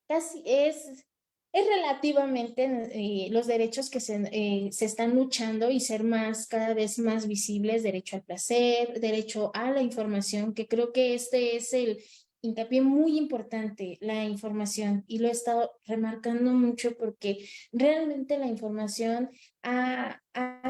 S2: casi es relativamente los derechos que se están luchando y ser más, cada vez más visibles, derecho al placer, derecho a la información, que creo que este es hincapié muy importante, la información, y lo he estado remarcando mucho porque realmente la información ha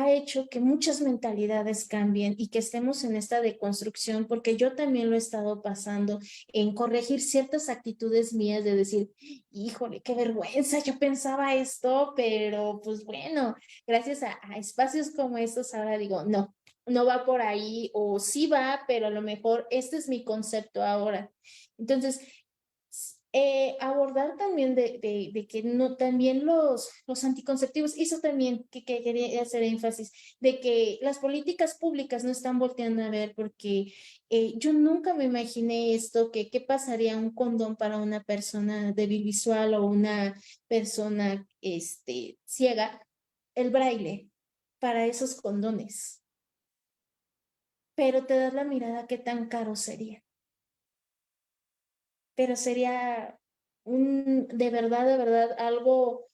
S2: hecho que muchas mentalidades cambien y que estemos en esta deconstrucción, porque yo también lo he estado pasando en corregir ciertas actitudes mías de decir, híjole, qué vergüenza, yo pensaba esto, pero pues bueno, gracias a espacios como estos ahora digo, no, no va por ahí, o sí va, pero a lo mejor este es mi concepto ahora. Entonces, abordar también de que no, también los anticonceptivos, eso también que quería hacer énfasis, de que las políticas públicas no están volteando a ver, porque yo nunca me imaginé esto, que qué pasaría un condón para una persona débil visual o una persona ciega, el braille para esos condones, pero te das la mirada qué tan caro sería, pero sería de verdad, algo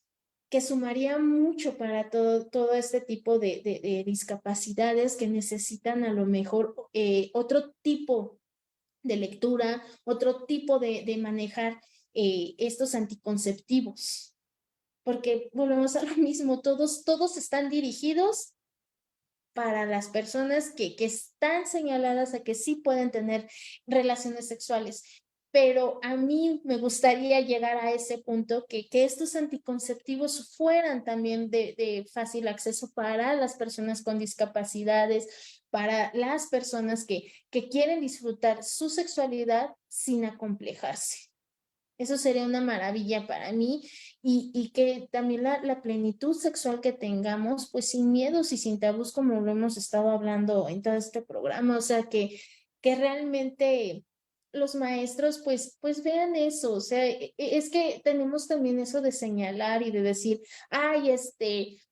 S2: que sumaría mucho para todo este tipo de discapacidades que necesitan a lo mejor otro tipo de lectura, otro tipo de manejar estos anticonceptivos, porque volvemos a lo mismo, todos están dirigidos para las personas que están señaladas a que sí pueden tener relaciones sexuales. Pero a mí me gustaría llegar a ese punto que estos anticonceptivos fueran también de fácil acceso para las personas con discapacidades, para las personas que quieren disfrutar su sexualidad sin acomplejarse. Eso sería una maravilla para mí y que también la plenitud sexual que tengamos, pues sin miedos y sin tabús, como lo hemos estado hablando en todo este programa, o sea, que realmente los maestros pues vean eso, o sea, es que tenemos también eso de señalar y de decir, ay,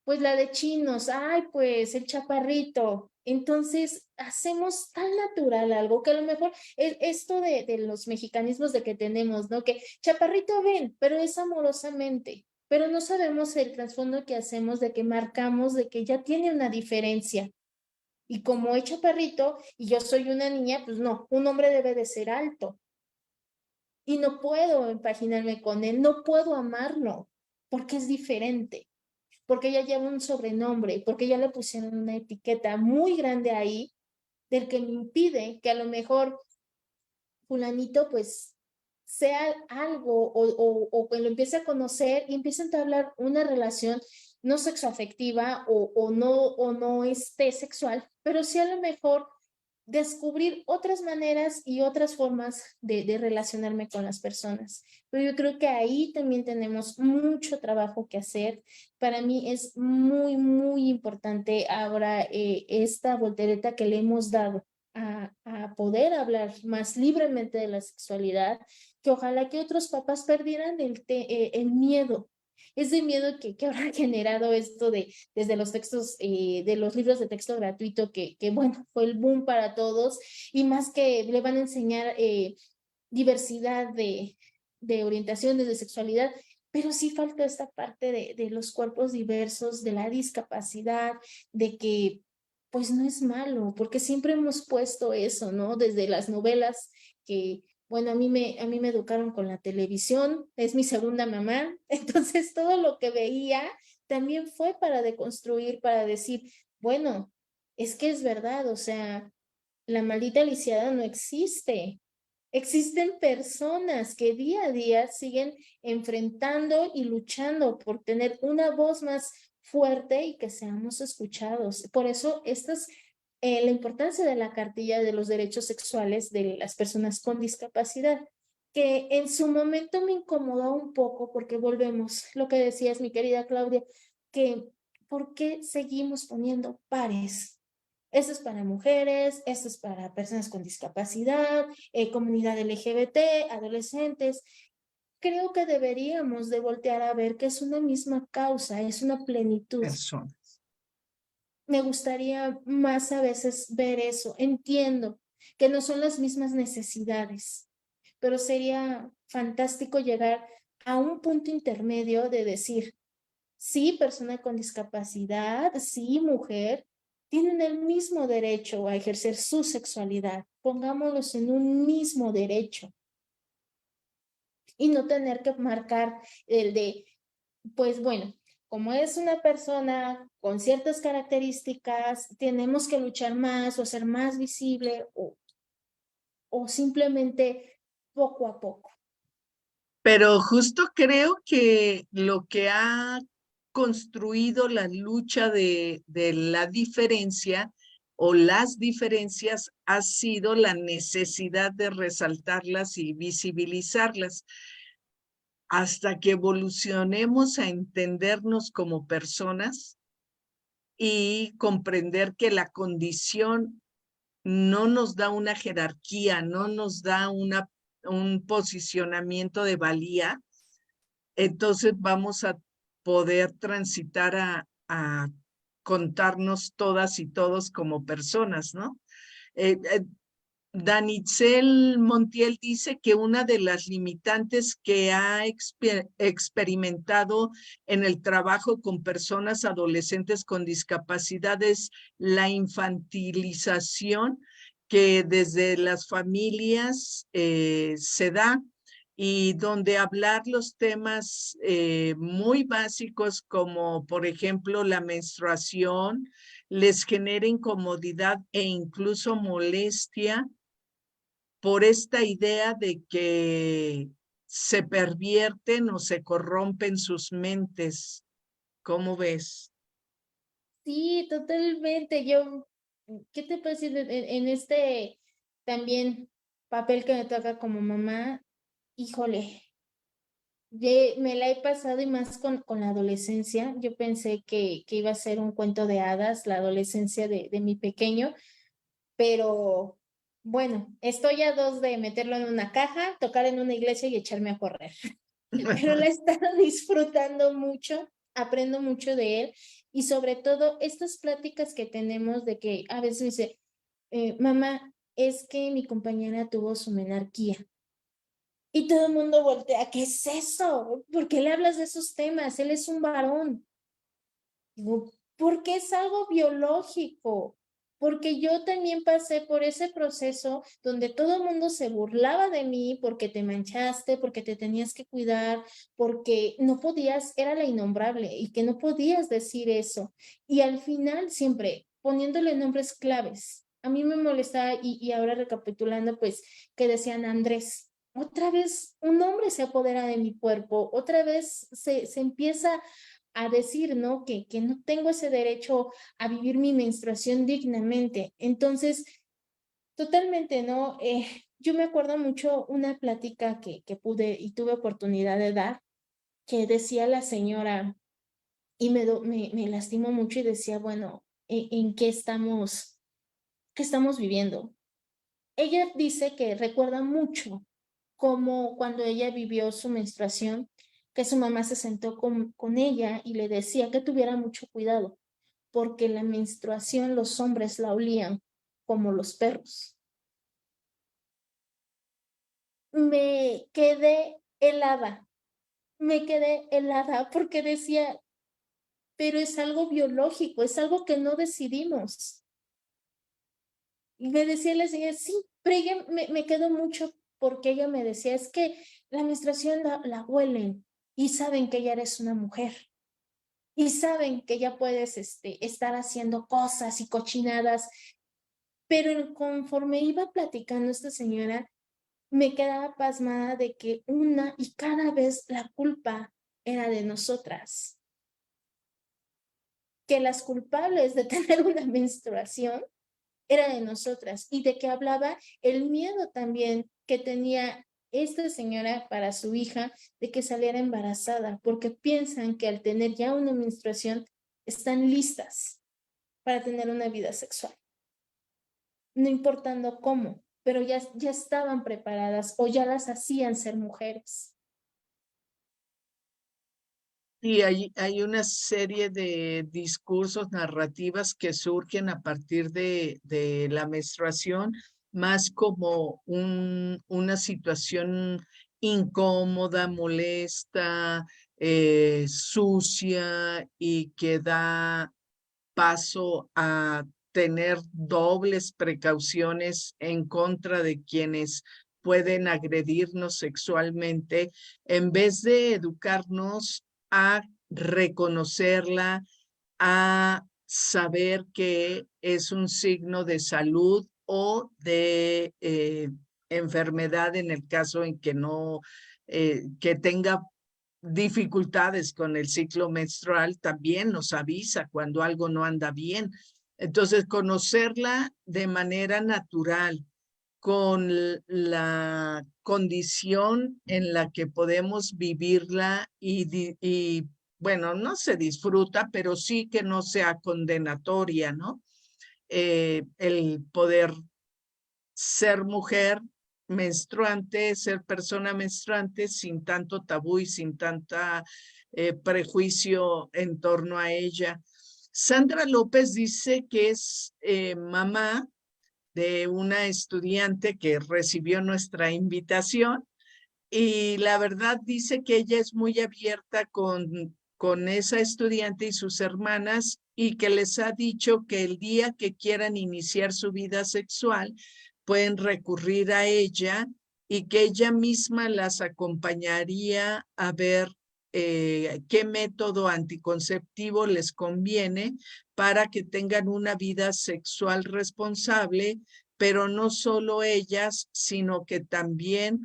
S2: pues la de chinos, ay, pues el chaparrito. Entonces, hacemos tan natural algo que a lo mejor esto de los mexicanismos de que tenemos, ¿no? Que chaparrito ven, pero es amorosamente, pero no sabemos el trasfondo que hacemos de que marcamos de que ya tiene una diferencia. Y como es chaparrito y yo soy una niña, pues no, un hombre debe de ser alto. Y no puedo imaginarme con él, no puedo amarlo, porque es diferente, porque ya lleva un sobrenombre, porque ya le pusieron una etiqueta muy grande ahí del que me impide que a lo mejor fulanito pues sea algo o que lo empiece a conocer y empiece a entablar una relación no sexoafectiva o no esté sexual, pero sí a lo mejor descubrir otras maneras y otras formas de relacionarme con las personas. Pero yo creo que ahí también tenemos mucho trabajo que hacer. Para mí es muy, muy importante ahora esta voltereta que le hemos dado a poder hablar más libremente de la sexualidad, que ojalá que otros papás perdieran el miedo, ese miedo que ahora ha generado esto desde los textos, de los libros de texto gratuito, bueno, fue el boom para todos, y más que le van a enseñar diversidad de orientaciones, de sexualidad, pero sí falta esta parte de los cuerpos diversos, de la discapacidad, de que pues no es malo, porque siempre hemos puesto eso, ¿no? Desde las novelas que, bueno, a mí me educaron con la televisión, es mi segunda mamá, entonces todo lo que veía también fue para deconstruir, para decir, bueno, es que es verdad, o sea, la maldita lisiada no existe. Existen personas que día a día siguen enfrentando y luchando por tener una voz más fuerte y que seamos escuchados. Por eso, la importancia de la cartilla de los derechos sexuales de las personas con discapacidad, que en su momento me incomodó un poco porque volvemos, lo que decías, mi querida Claudia, que ¿por qué seguimos poniendo pares? Esto es para mujeres, esto es para personas con discapacidad, comunidad LGBT, adolescentes. Creo que deberíamos de voltear a ver que es una misma causa, es una plenitud.
S1: Personas.
S2: Me gustaría más a veces ver eso. Entiendo que no son las mismas necesidades, pero sería fantástico llegar a un punto intermedio de decir, sí, persona con discapacidad, sí, mujer, tienen el mismo derecho a ejercer su sexualidad. Pongámoslos en un mismo derecho. y no tener que marcar el de, pues bueno, como es una persona con ciertas características, tenemos que luchar más o ser más visible o simplemente poco a poco.
S1: Pero justo creo que lo que ha construido la lucha de la diferencia o las diferencias ha sido la necesidad de resaltarlas y visibilizarlas hasta que evolucionemos a entendernos como personas y comprender que la condición no nos da una jerarquía, no nos da un posicionamiento de valía. Entonces vamos a poder transitar a contarnos todas y todos como personas, ¿no? Eh, eh, Danitzel Montiel dice que una de las limitantes que ha experimentado en el trabajo con personas adolescentes con discapacidad es la infantilización que desde las familias se da y donde hablar los temas muy básicos como por ejemplo la menstruación les genera incomodidad e incluso molestia por esta idea de que se pervierten o se corrompen sus mentes. ¿Cómo ves?
S2: Sí, totalmente. Yo, ¿qué te puedo decir en este también papel que me toca como mamá? Híjole, me la he pasado y más con la adolescencia. Yo pensé que iba a ser un cuento de hadas, la adolescencia de mi pequeño, pero bueno, estoy a dos de meterlo en una caja, tocar en una iglesia y echarme a correr. Pero la he estado disfrutando mucho, aprendo mucho de él y sobre todo estas pláticas que tenemos de que a veces dice, mamá, es que mi compañera tuvo su menarquía. Y todo el mundo voltea, ¿qué es eso? ¿Por qué le hablas de esos temas? Él es un varón. Digo, porque es algo biológico, porque yo también pasé por ese proceso donde todo el mundo se burlaba de mí porque te manchaste, porque te tenías que cuidar, porque no podías, era la innombrable y que no podías decir eso. Y al final siempre poniéndole nombres claves. A mí me molestaba y ahora recapitulando, pues que decían Andrés. Otra vez un hombre se apodera de mi cuerpo, otra vez se empieza a decir, ¿no? Que no tengo ese derecho a vivir mi menstruación dignamente. Entonces, totalmente, ¿no? Yo me acuerdo mucho una plática que pude y tuve oportunidad de dar, que decía la señora, y me lastimó mucho y decía, bueno, ¿en qué estamos viviendo? Ella dice que recuerda mucho como cuando ella vivió su menstruación, que su mamá se sentó con ella y le decía que tuviera mucho cuidado, porque la menstruación los hombres la olían como los perros. Me me quedé helada porque decía, pero es algo biológico, es algo que no decidimos. Y me decía la señora, sí, pero ella me quedó mucho porque ella me decía, es que la menstruación la huelen y saben que ya eres una mujer y saben que ya puedes estar haciendo cosas y cochinadas, pero conforme iba platicando esta señora, me quedaba pasmada de que una y cada vez la culpa era de nosotras, que las culpables de tener una menstruación era de nosotras y de que hablaba el miedo también que tenía esta señora para su hija de que saliera embarazada, porque piensan que al tener ya una menstruación están listas para tener una vida sexual, no importando cómo, pero ya estaban preparadas o ya las hacían ser mujeres.
S1: Y hay una serie de discursos, narrativas que surgen a partir de la menstruación, más como una situación incómoda, molesta, sucia y que da paso a tener dobles precauciones en contra de quienes pueden agredirnos sexualmente, en vez de educarnos a reconocerla, a saber que es un signo de salud o de enfermedad en el caso en que no, que tenga dificultades con el ciclo menstrual, también nos avisa cuando algo no anda bien. Entonces, conocerla de manera natural, con la condición en la que podemos vivirla y, bueno, no se disfruta, pero sí que no sea condenatoria, ¿no? El poder ser mujer menstruante, ser persona menstruante sin tanto tabú y sin tanta prejuicio en torno a ella. Sandra López dice que es mamá de una estudiante que recibió nuestra invitación y la verdad dice que ella es muy abierta con esa estudiante y sus hermanas y que les ha dicho que el día que quieran iniciar su vida sexual pueden recurrir a ella y que ella misma las acompañaría a ver qué método anticonceptivo les conviene para que tengan una vida sexual responsable, pero no solo ellas, sino que también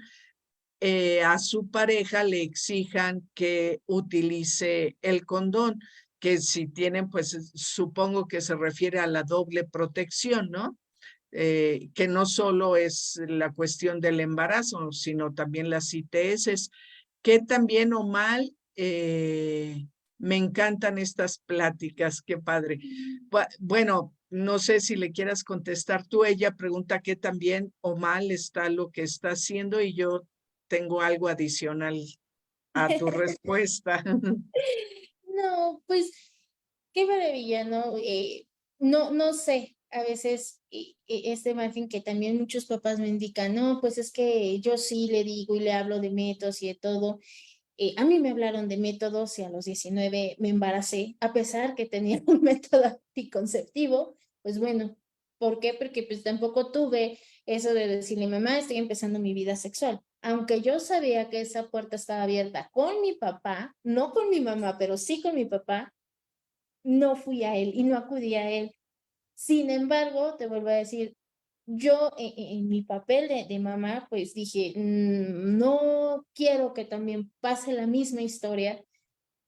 S1: a su pareja le exijan que utilice el condón, que si tienen, pues supongo que se refiere a la doble protección, ¿no? Que no solo es la cuestión del embarazo, sino también las ITS, que también o mal, me encantan estas pláticas, qué padre. Bueno, no sé si le quieras contestar tú, ella pregunta qué también o mal está lo que está haciendo y yo tengo algo adicional a tu respuesta.
S2: No, pues qué maravilla, ¿no? No sé, a veces este margen que también muchos papás me indican, no, pues es que yo sí le digo y le hablo de métodos y de todo. A mí me hablaron de métodos y a los 19 me embaracé, a pesar que tenía un método anticonceptivo, pues bueno, ¿por qué? Porque pues tampoco tuve eso de decirle, mamá, estoy empezando mi vida sexual. Aunque yo sabía que esa puerta estaba abierta con mi papá, no con mi mamá, pero sí con mi papá, no fui a él y no acudí a él. Sin embargo, te vuelvo a decir, yo en mi papel de mamá, pues dije, no quiero que también pase la misma historia,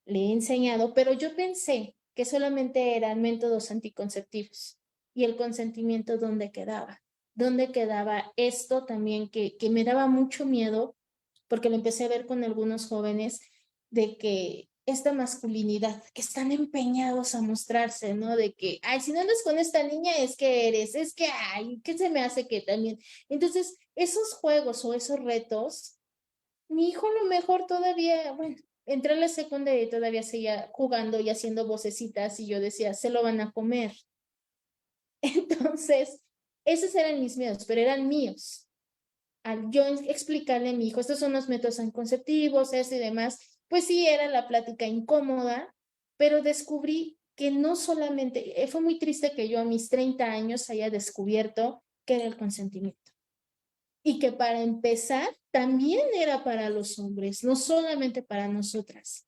S2: le he enseñado, pero yo pensé que solamente eran métodos anticonceptivos y el consentimiento, ¿dónde quedaba? ¿Dónde quedaba esto también que me daba mucho miedo? Porque lo empecé a ver con algunos jóvenes de que esta masculinidad, que están empeñados a mostrarse, ¿no? De que, ay, si no andas con esta niña es que eres, es que, ay, ¿qué se me hace que también? Entonces, esos juegos o esos retos, mi hijo a lo mejor todavía, bueno, entré a la secundaria y todavía seguía jugando y haciendo vocecitas y yo decía, se lo van a comer. Entonces, esos eran mis miedos, pero eran míos. Al yo explicarle a mi hijo, estos son los métodos anticonceptivos, eso y demás, pues sí, era la plática incómoda, pero descubrí que no solamente, fue muy triste que yo a mis 30 años haya descubierto que era el consentimiento. Y que para empezar, también era para los hombres, no solamente para nosotras.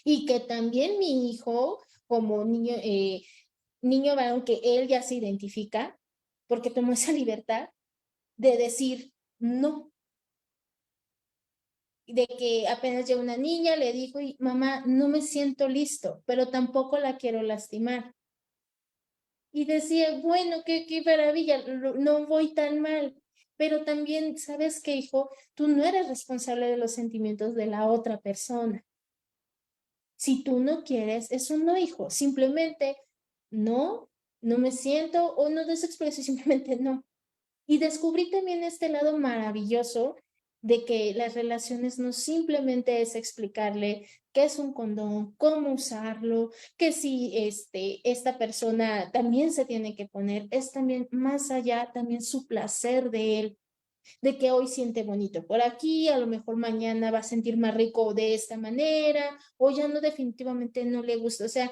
S2: Y que también mi hijo, como niño varón, que él ya se identifica, porque tomó esa libertad de decir no, de que apenas llegó una niña, le dijo, mamá, no me siento listo, pero tampoco la quiero lastimar. Y decía, bueno, qué maravilla, no voy tan mal. Pero también, ¿sabes qué, hijo? Tú no eres responsable de los sentimientos de la otra persona. Si tú no quieres, es un no, hijo. Simplemente no, no me siento o no desexpreso, simplemente no. Y descubrí también este lado maravilloso de que las relaciones no simplemente es explicarle qué es un condón, cómo usarlo, que si esta persona también se tiene que poner, es también más allá, también su placer de él, de que hoy siente bonito por aquí, a lo mejor mañana va a sentir más rico de esta manera, o ya no definitivamente no le gusta. O sea,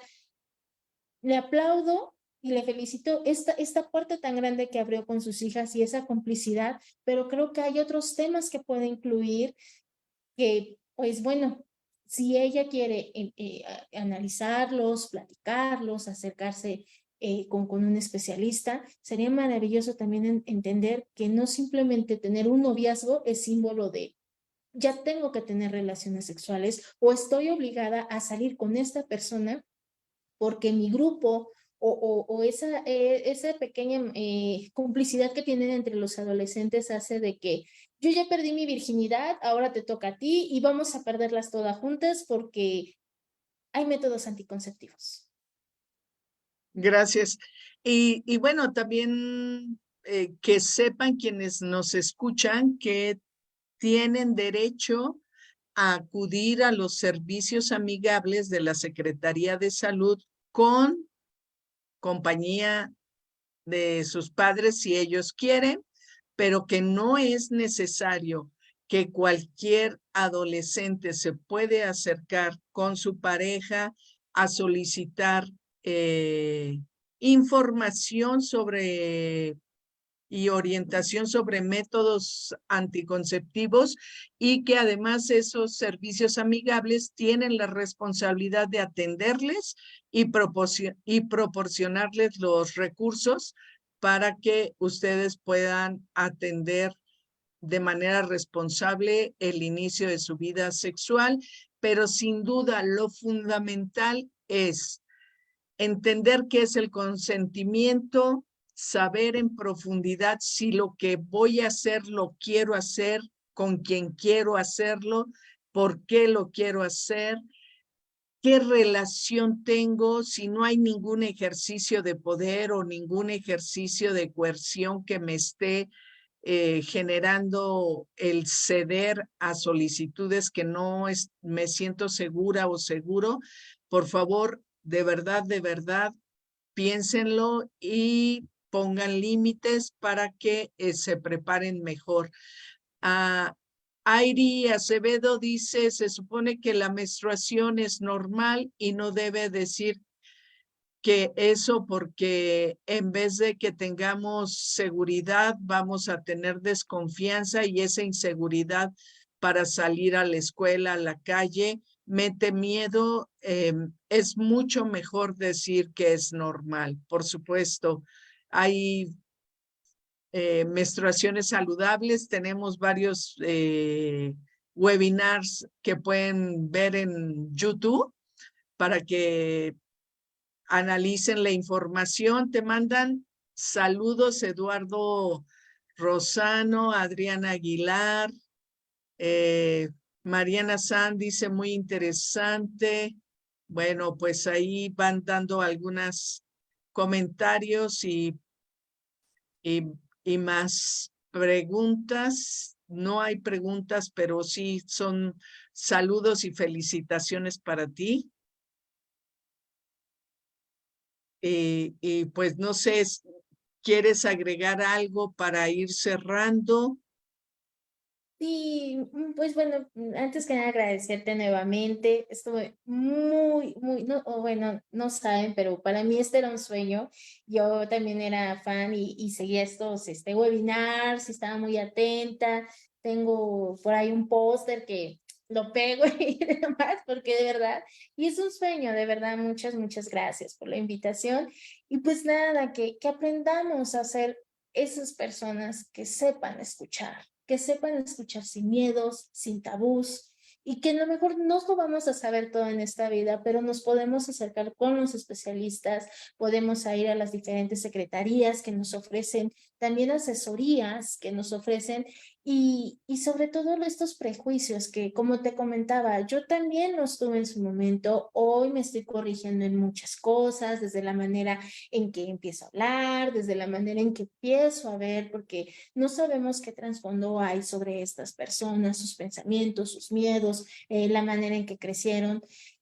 S2: le aplaudo y le felicito esta puerta tan grande que abrió con sus hijas y esa complicidad, pero creo que hay otros temas que puede incluir que, pues bueno, si ella quiere analizarlos, platicarlos, acercarse con un especialista, sería maravilloso también entender que no simplemente tener un noviazgo es símbolo de ya tengo que tener relaciones sexuales o estoy obligada a salir con esta persona porque mi grupo o esa pequeña complicidad que tienen entre los adolescentes hace de que yo ya perdí mi virginidad, ahora te toca a ti y vamos a perderlas todas juntas porque hay métodos anticonceptivos.
S1: Gracias. Y bueno, también que sepan quienes nos escuchan que tienen derecho a acudir a los servicios amigables de la Secretaría de Salud con compañía de sus padres si ellos quieren, pero que no es necesario que cualquier adolescente se puede acercar con su pareja a solicitar información sobre y orientación sobre métodos anticonceptivos y que además esos servicios amigables tienen la responsabilidad de atenderles y proporcionarles los recursos para que ustedes puedan atender de manera responsable el inicio de su vida sexual, pero sin duda lo fundamental es entender qué es el consentimiento, saber en profundidad si lo que voy a hacer lo quiero hacer, con quien quiero hacerlo, por qué lo quiero hacer, qué relación tengo, si no hay ningún ejercicio de poder o ningún ejercicio de coerción que me esté generando el ceder a solicitudes que no me siento segura o seguro. Por favor, de verdad, piénsenlo y pongan límites para que se preparen mejor. Airi Acevedo dice, se supone que la menstruación es normal y no debe decir que eso porque en vez de que tengamos seguridad, vamos a tener desconfianza y esa inseguridad para salir a la escuela, a la calle, mete miedo. Es mucho mejor decir que es normal. Por supuesto, hay menstruaciones saludables, tenemos varios webinars que pueden ver en YouTube para que analicen la información, te mandan saludos Eduardo Rosano, Adriana Aguilar, Mariana San dice muy interesante. Bueno, pues ahí van dando algunos comentarios y, y más preguntas. No hay preguntas, pero sí son saludos y felicitaciones para ti. Y pues no sé, ¿quieres agregar algo para ir cerrando?
S2: Sí, pues bueno, antes que nada agradecerte nuevamente. Estuve muy, no, o bueno, no saben, pero para mí este era un sueño. Yo también era fan y seguía estos webinars y estaba muy atenta. Tengo por ahí un póster que lo pego y demás, porque de verdad, y es un sueño, de verdad, muchas gracias por la invitación. Y pues nada, que aprendamos a ser esas personas que sepan escuchar sin miedos, sin tabús, y que a lo mejor no lo vamos a saber todo en esta vida, pero nos podemos acercar con los especialistas, podemos ir a las diferentes secretarías que nos ofrecen, también asesorías que nos ofrecen, y sobre todo estos prejuicios que, como te comentaba, yo también los tuve en su momento, hoy me estoy corrigiendo en muchas cosas, desde la manera en que empiezo a hablar, desde la manera en que empiezo a ver, porque no sabemos qué trasfondo hay sobre estas personas, sus pensamientos, sus miedos, la manera en que crecieron.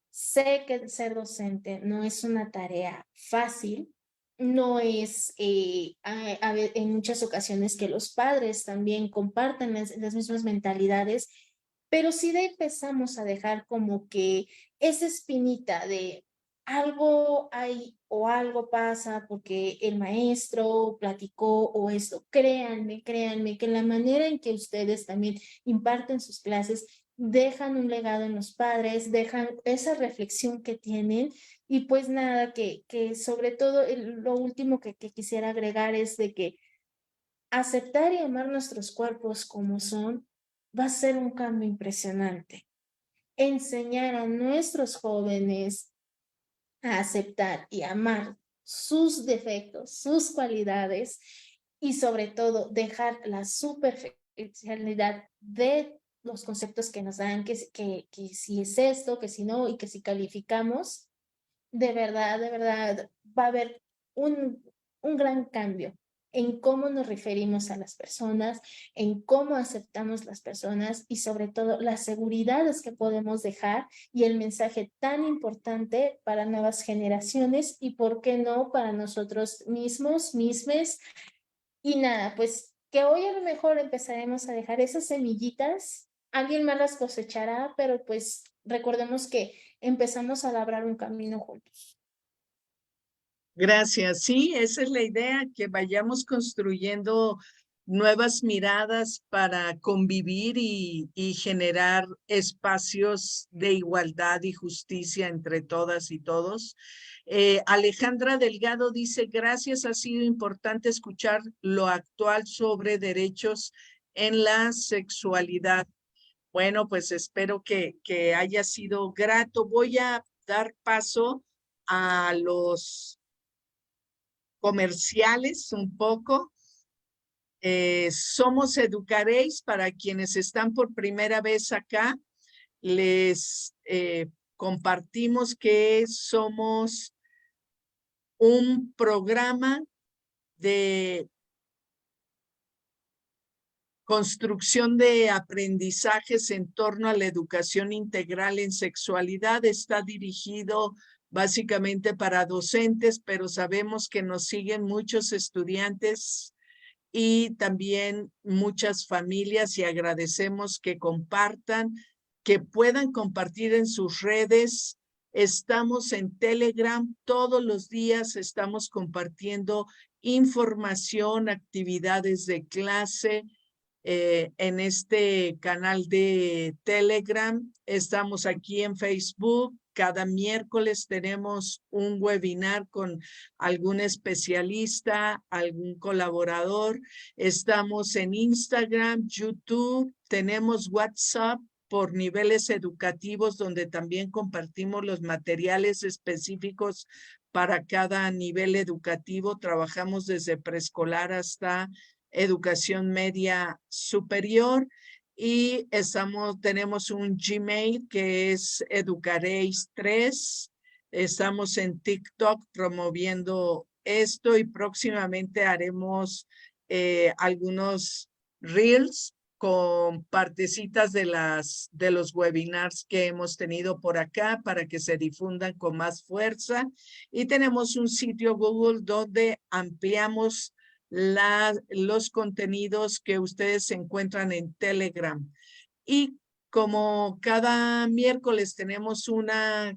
S2: Sé que ser docente no es una tarea fácil, no es en muchas ocasiones que los padres también compartan las mismas mentalidades, pero sí empezamos a dejar como que esa espinita de algo hay o algo pasa porque el maestro platicó o esto. Créanme, créanme que la manera en que ustedes también imparten sus clases dejan un legado en los padres, dejan esa reflexión que tienen y pues nada, que sobre todo lo último que quisiera agregar es de que aceptar y amar nuestros cuerpos como son va a ser un cambio impresionante. Enseñar a nuestros jóvenes a aceptar y amar sus defectos, sus cualidades y sobre todo dejar la superficialidad de los conceptos que nos dan, que si es esto, que si no y que si calificamos, de verdad va a haber un gran cambio en cómo nos referimos a las personas, en cómo aceptamos las personas y sobre todo las seguridades que podemos dejar y el mensaje tan importante para nuevas generaciones y, ¿por qué no, para nosotros mismos, mismes? Y nada, pues que hoy a lo mejor empezaremos a dejar esas semillitas, alguien más las cosechará, pero pues recordemos que empezamos a labrar un camino juntos.
S1: Gracias. Sí, esa es la idea, que vayamos construyendo nuevas miradas para convivir y generar espacios de igualdad y justicia entre todas y todos. Alejandra Delgado dice, gracias, ha sido importante escuchar lo actual sobre derechos en la sexualidad. Bueno, pues espero que haya sido grato. Voy a dar paso a los comerciales un poco. Somos Educaréis, para quienes están por primera vez acá, les compartimos que somos un programa de construcción de aprendizajes en torno a la educación integral en sexualidad. Está dirigido básicamente para docentes, pero sabemos que nos siguen muchos estudiantes y también muchas familias, y agradecemos que compartan, que puedan compartir en sus redes. Estamos en Telegram, todos los días estamos compartiendo información, actividades de clase, en este canal de Telegram. Estamos aquí en Facebook. Cada miércoles tenemos un webinar con algún especialista, algún colaborador. Estamos en Instagram, YouTube, tenemos WhatsApp por niveles educativos, donde también compartimos los materiales específicos para cada nivel educativo. Trabajamos desde preescolar hasta educación media superior, y tenemos un Gmail que es Educaréis3. Estamos en TikTok promoviendo esto y próximamente haremos algunos reels con partecitas de los webinars que hemos tenido por acá para que se difundan con más fuerza. Y tenemos un sitio Google donde ampliamos los contenidos que ustedes encuentran en Telegram. Y como cada miércoles tenemos una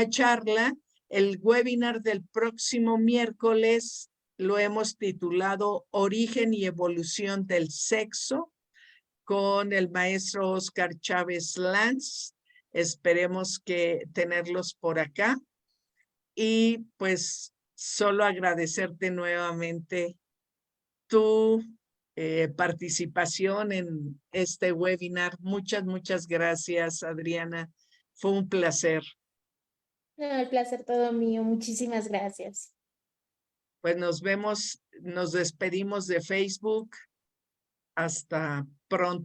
S1: charla, el webinar del próximo miércoles lo hemos titulado Origen y Evolución del Sexo, con el maestro Oscar Chávez Lanz. Esperemos que tenerlos por acá. Y pues solo agradecerte nuevamente tu participación en este webinar. Muchas, muchas gracias, Adriana. Fue un placer.
S2: No, el placer todo mío. Muchísimas gracias.
S1: Pues nos vemos, nos despedimos de Facebook. Hasta pronto.